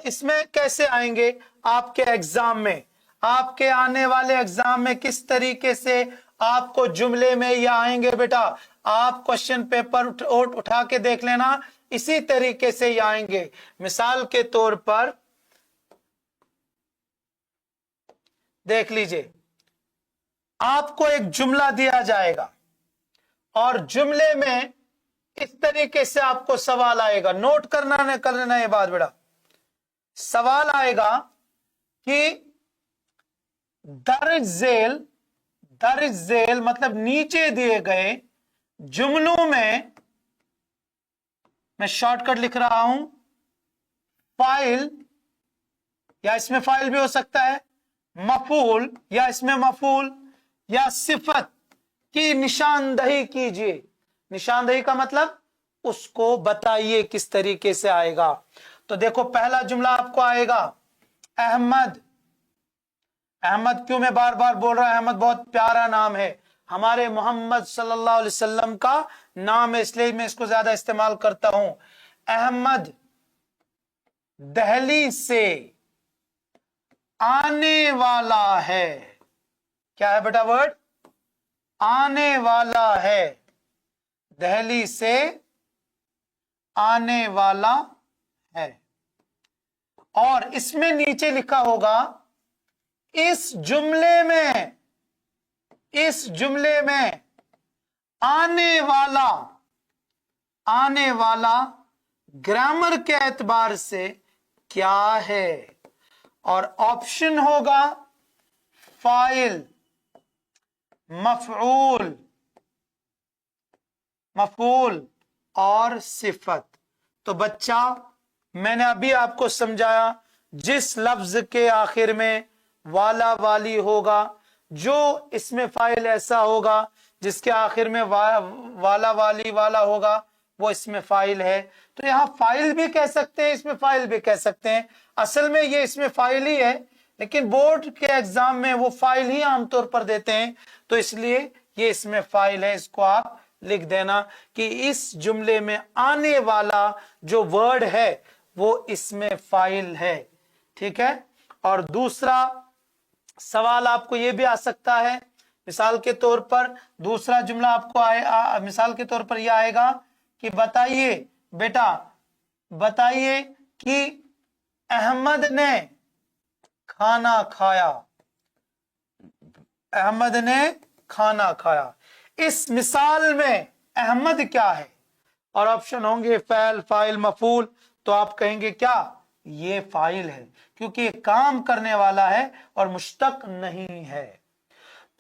इसमें कैसे आएंगे आपके एग्जाम में, आपके आने वाले एग्जाम में किस तरीके से आपको जुमले में ये आएंगे बेटा। आप क्वेश्चन पेपर उठा के देख लेना, इसी तरीके से ये आएंगे। मिसाल के तौर पर देख लीजिए, आपको एक जुमला दिया जाएगा और जुमले में इस तरीके से आपको सवाल आएगा। नोट करना ये बात बेटा। सवाल आएगा कि दर्ज झेल मतलब नीचे दिए गए जुमलों में, मैं शॉर्टकट लिख रहा हूं, फाइल या इसमें फाइल भी हो सकता है, मफूल या इसमें मफूल या सिफत की निशानदही कीजिए। निशानदही का मतलब उसको बताइए किस तरीके से आएगा। तो देखो पहला जुमला आपको आएगा अहमद। अहमद क्यों मैं बार बार बोल रहा हूं, अहमद बहुत प्यारा नाम है, हमारे मोहम्मद सल्लल्लाहु अलैहि वसल्लम का नाम है, इसलिए मैं इसको ज्यादा इस्तेमाल करता हूं। अहमद दिल्ली से आने वाला है। क्या है बेटा वर्ड? आने वाला है। दिल्ली से आने वाला है। और इसमें नीचे लिखा होगा इस जुमले में आने वाला ग्रामर के एतबार से क्या है। और ऑप्शन होगा फाइल, मफूल और सिफत। तो बच्चा मैंने अभी आपको समझाया, जिस लफ्ज के आखिर में वाला वाली होगा, जो इसमें फाइल ऐसा होगा जिसके आखिर में वाला वाली वाला होगा, वो इसमें फाइल है। तो यहां फाइल भी कह सकते हैं, इसमें फाइल भी कह सकते हैं। असल में ये इसमें फाइल ही है, लेकिन बोर्ड के एग्जाम में वो फाइल ही आमतौर पर देते हैं, तो इसलिए ये इसमें फाइल है। इसको आप लिख देना कि इस जुमले में आने वाला जो वर्ड है वो इसमें फाइल है। ठीक है। और दूसरा सवाल आपको ये भी आ सकता है, मिसाल के तौर पर दूसरा जुमला आपको मिसाल के तौर पर यह आएगा कि बताइए बेटा, बताइए कि अहमद ने खाना खाया। अहमद ने खाना खाया। इस मिसाल में अहमद क्या है? और ऑप्शन होंगे फैल, फाइल, मफूल। तो आप कहेंगे क्या? ये फाइल है, क्योंकि ये काम करने वाला है और मुश्तक नहीं है।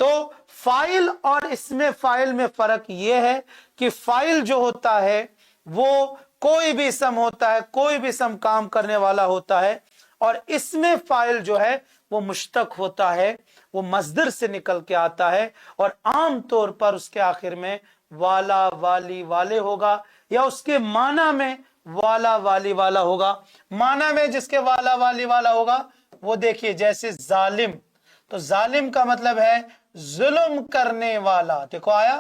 तो फाइल और इसमें फाइल में फर्क यह है कि फाइल जो होता है वो कोई भी इसम होता है, कोई भी इसम काम करने वाला होता है, और इसमें फाइल जो है वो मुश्तक होता है, वो मजदर से निकल के आता है, और आम तौर पर उसके आखिर में वाला वाली वाले होगा, या उसके माना में वाला वाली वाला होगा। माना में जिसके वाला वाली वाला होगा वो देखिए, जैसे जालिम, तो जालिम का मतलब है जुल्म करने वाला। देखो आया।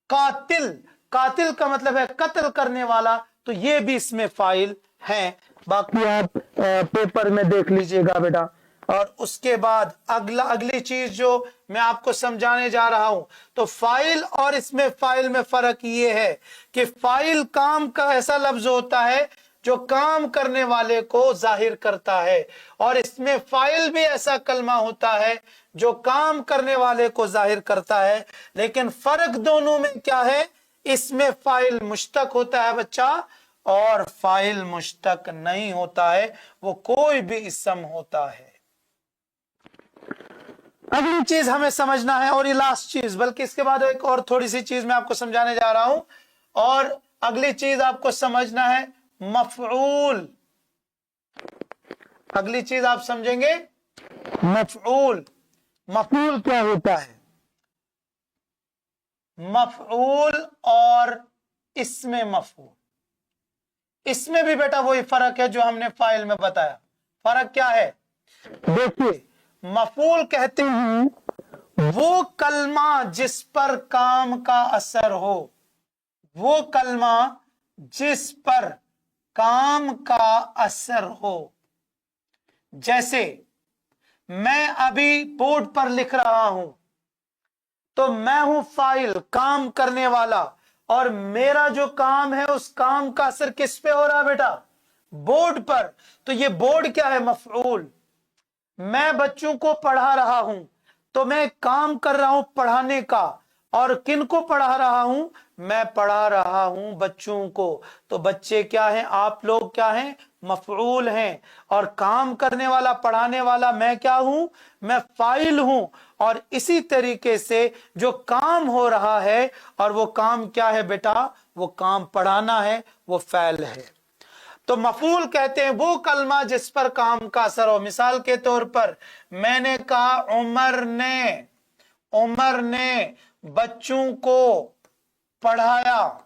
कातिल, कातिल का मतलब है कत्ल करने वाला, तो ये भी इसमें फाइल है। बाकी आप पेपर में देख लीजिएगा बेटा। और उसके बाद अगली चीज जो मैं आपको समझाने जा रहा हूं, तो फाइल और इसमें फाइल में फर्क ये है कि फाइल काम का ऐसा लफ्ज होता है जो काम करने वाले को जाहिर करता है, और इसमें फाइल भी ऐसा कलमा होता है जो काम करने वाले को जाहिर करता है। लेकिन फर्क दोनों में क्या है? इसमें फाइल मुश्तक होता है बच्चा, और फाइल मुश्तक नहीं होता है, वो कोई भी इसम होता है। अगली चीज हमें समझना है, और ये लास्ट चीज, बल्कि इसके बाद एक और थोड़ी सी चीज मैं आपको समझाने जा रहा हूं। और अगली चीज आपको समझना है मफऊल। अगली चीज आप समझेंगे मफऊल, मफऊल क्या होता है? मफऊल और इसमें मफऊल, इसमें भी बेटा वही फर्क है जो हमने फाइल में बताया। फर्क क्या है? देखिए, मफऊल कहते हैं वो कलमा जिस पर काम का असर हो, वो कलमा जिस पर काम का असर हो। जैसे मैं अभी बोर्ड पर लिख रहा हूं, तो मैं हूं फाइल, काम करने वाला, और मेरा जो काम है उस काम का असर किस पे हो रहा है बेटा? बोर्ड पर। तो ये बोर्ड क्या है? मफऊल। मैं बच्चों को पढ़ा रहा हूं, तो मैं काम कर रहा हूं पढ़ाने का, और किन को पढ़ा रहा हूं? मैं पढ़ा रहा हूं बच्चों को। तो बच्चे क्या हैं? आप लोग क्या हैं? मफऊल हैं। और काम करने वाला, पढ़ाने वाला मैं क्या हूं? मैं फाइल हूं। और इसी तरीके से जो काम हो रहा है, और वो काम क्या है बेटा? वो काम पढ़ाना है, वो फाइल है। तो मफूल कहते हैं वो कलमा जिस पर काम का असर हो। मिसाल के तौर पर मैंने कहा उमर ने बच्चों को पढ़ाया,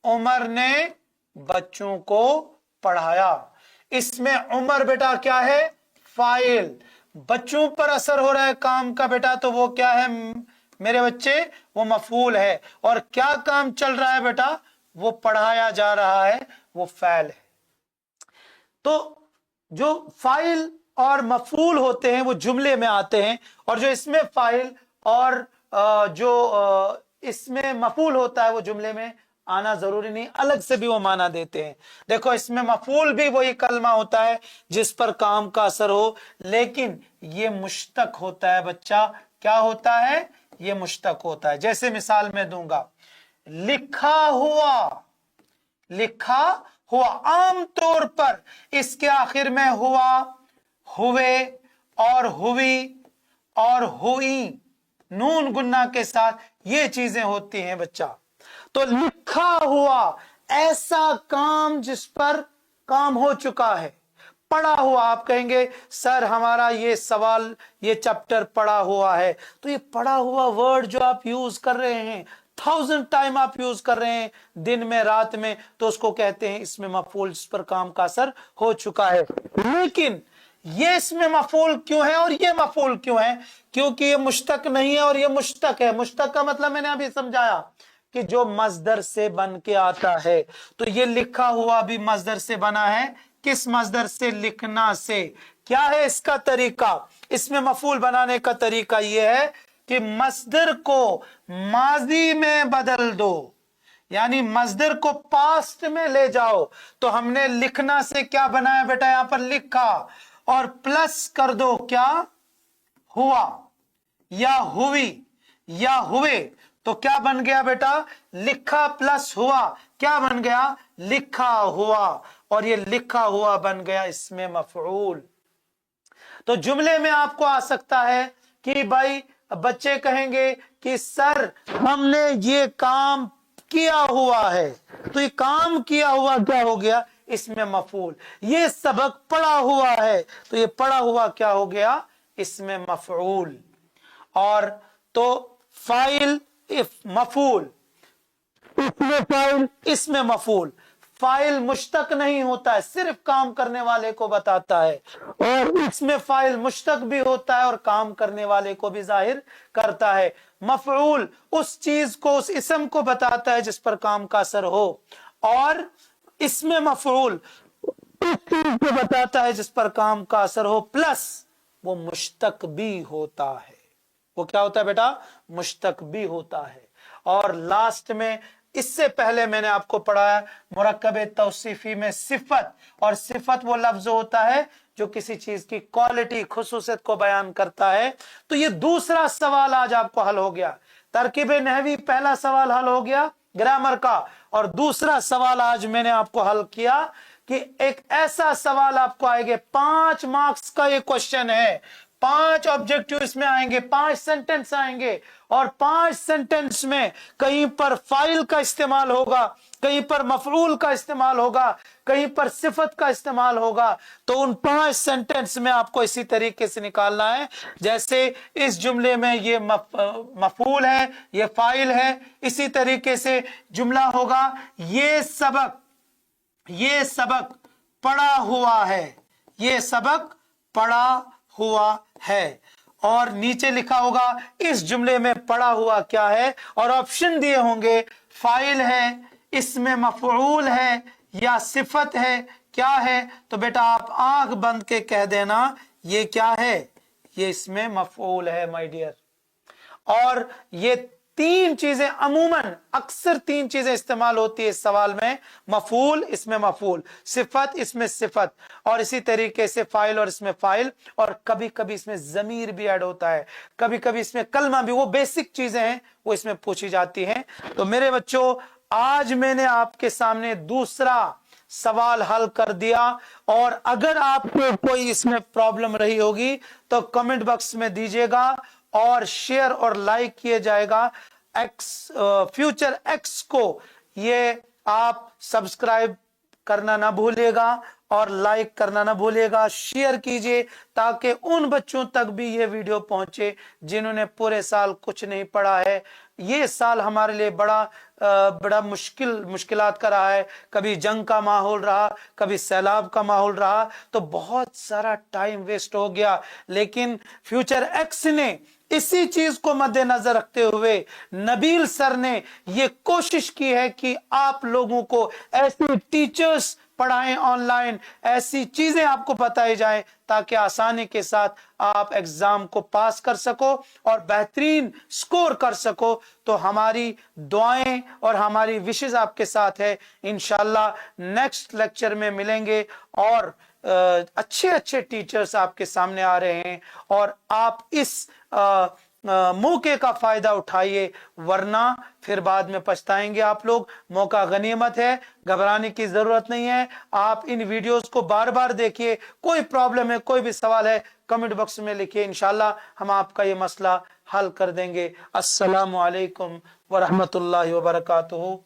उमर ने बच्चों को पढ़ाया। इसमें उमर बेटा क्या है? फाइल। बच्चों पर असर हो रहा है काम का बेटा, तो वो क्या है मेरे बच्चे? वो मफूल है। और क्या काम चल रहा है बेटा? वो पढ़ाया जा रहा है, वो फाइल है। तो जो फाइल और मफूल होते हैं वो जुमले में आते हैं, और जो इसमें फाइल और जो इसमें मफूल होता है वो जुमले में आना जरूरी नहीं, अलग से भी वो माना देते हैं। देखो, इसमें मफूल भी वही कलमा होता है जिस पर काम का असर हो, लेकिन ये मुश्तक होता है बच्चा। क्या होता है? ये मुश्तक होता है। जैसे मिसाल मैं दूंगा, लिखा हुआ, लिखा हुआ। आम तौर पर इसके आखिर में हुआ, हुए और हुई और हुई, नून गुन्ना के साथ ये चीजें होती हैं बच्चा। तो लिखा हुआ ऐसा काम जिस पर काम हो चुका है। पढ़ा हुआ, आप कहेंगे सर हमारा ये सवाल, ये चैप्टर पढ़ा हुआ है, तो ये पढ़ा हुआ वर्ड जो आप यूज कर रहे हैं, 1000 टाइम आप यूज कर रहे हैं दिन में, रात में, तो उसको कहते हैं इसमें मफूल जिस पर काम का असर हो चुका है। लेकिन ये इसमें मफूल क्यों है और ये मफूल क्यों है? क्योंकि ये मुश्तक नहीं है और ये मुश्तक है। मुश्तक का मतलब मैंने अभी समझाया कि जो मजदर से बन के आता है। तो ये लिखा हुआ भी मजदर से बना है। किस मजदर से? लिखना से। क्या है इसका तरीका? इसमें मफूल बनाने का तरीका यह है कि मजदर को माजी में बदल दो, यानी मजदर को पास्ट में ले जाओ। तो हमने लिखना से क्या बनाया बेटा? यहां पर लिखा, और प्लस कर दो क्या? हुआ या हुई या हुए। तो क्या बन गया बेटा? लिखा प्लस हुआ क्या बन गया? लिखा हुआ। और ये लिखा हुआ बन गया इसमें मफऊल। तो जुमले में आपको आ सकता है कि भाई बच्चे कहेंगे कि सर हमने ये काम किया हुआ है, तो ये काम किया हुआ क्या हो गया? इसमें मफूल। ये सबक पढ़ा हुआ है, तो ये पढ़ा हुआ क्या हो गया? इसमें मफऊल। और तो फाइल, इफ मफूल, इसमें फाइल, इसमें मफूल। फाइल मुश्तक नहीं होता है, सिर्फ काम करने वाले को बताता है, और इसमें फाइल मुश्तक भी होता है और काम करने वाले को भी जाहिर करता है। मफऊल उस चीज को, उस इसम को बताता है जिस पर काम का असर हो, और इसमें मफऊल उस चीज को बताता है जिस पर काम का असर हो, प्लस वो मुश्तक भी होता है। वो क्या होता है बेटा? मुश्तक भी होता है। और लास्ट में, इससे पहले मैंने आपको पढ़ाया मुरक्कब तौसीफी में सिफत, और सिफत वो लफ्ज होता है जो किसी चीज की क्वालिटी, खुसूसियत को बयान करता है। तो ये दूसरा सवाल आज आपको हल हो गया। तरकीब नहवी पहला सवाल हल हो गया ग्रामर का, और दूसरा सवाल आज मैंने आपको हल किया कि एक ऐसा सवाल आपको आएगा, 5 मार्क्स का ये क्वेश्चन है, 5 ऑब्जेक्टिव इसमें आएंगे, 5 सेंटेंस आएंगे, और 5 सेंटेंस में कहीं पर फाइल का इस्तेमाल होगा, कहीं पर मफऊल का इस्तेमाल होगा, कहीं पर सिफत का इस्तेमाल होगा। तो उन 5 सेंटेंस में आपको इसी तरीके से निकालना है, जैसे इस जुमले में ये मफऊल है, ये फाइल है, इसी तरीके से जुमला होगा ये सबक पढ़ा हुआ है, ये सबक पढ़ा हुआ है। और नीचे लिखा होगा इस जुमले में पढ़ा हुआ क्या है, और ऑप्शन दिए होंगे फाइल है, इसमें मफऊल है, या सिफत है, क्या है। तो बेटा आप आंख बंद के कह देना ये क्या है, ये इसमें मफऊल है माय डियर। और ये 3 चीजें अमूमन अक्सर 3 चीजें इस्तेमाल होती है इस सवाल में, मफूल, इसमें मफूल, सिफत, इसमें सिफत, और इसी तरीके से फाइल और इसमें फाइल, और कभी कभी इसमें जमीर भी ऐड होता है, कभी कभी इसमें कलमा भी। वो बेसिक चीजें हैं वो इसमें पूछी जाती हैं। तो मेरे बच्चों आज मैंने आपके सामने दूसरा सवाल हल कर दिया, और अगर आपको कोई इसमें प्रॉब्लम रही होगी तो कमेंट बॉक्स में दीजिएगा, और शेयर और लाइक किए जाएगा। फ्यूचर एक्स को ये आप सब्सक्राइब करना ना भूलिएगा, और लाइक करना ना भूलिएगा, शेयर कीजिए ताकि उन बच्चों तक भी ये वीडियो पहुंचे जिन्होंने पूरे साल कुछ नहीं पढ़ा है। ये साल हमारे लिए बड़ा मुश्किलात का रहा है, कभी जंग का माहौल रहा, कभी सैलाब का माहौल रहा, तो बहुत सारा टाइम वेस्ट हो गया। लेकिन फ्यूचर एक्स ने इसी चीज को मद्देनजर रखते हुए नबील सर ने ये कोशिश की है कि आप लोगों को ऐसे टीचर्स पढ़ाएं ऑनलाइन, ऐसी चीजें आपको बताई जाएं ताकि आसानी के साथ आप एग्जाम को पास कर सको और बेहतरीन स्कोर कर सको। तो हमारी दुआएं और हमारी विशेष आपके साथ है। इंशाल्लाह नेक्स्ट लेक्चर में मिलेंगे, और अच्छे अच्छे टीचर्स आपके सामने आ रहे हैं, और आप इस मौके का फायदा उठाइए, वरना फिर बाद में पछताएंगे आप लोग। मौका गनीमत है, घबराने की जरूरत नहीं है। आप इन वीडियोस को बार बार देखिए, कोई प्रॉब्लम है, कोई भी सवाल है, कमेंट बॉक्स में लिखिए, इंशाल्लाह हम आपका ये मसला हल कर देंगे। अस्सलामु अलैकुम व रहमतुल्लाहि व बरकातुहू।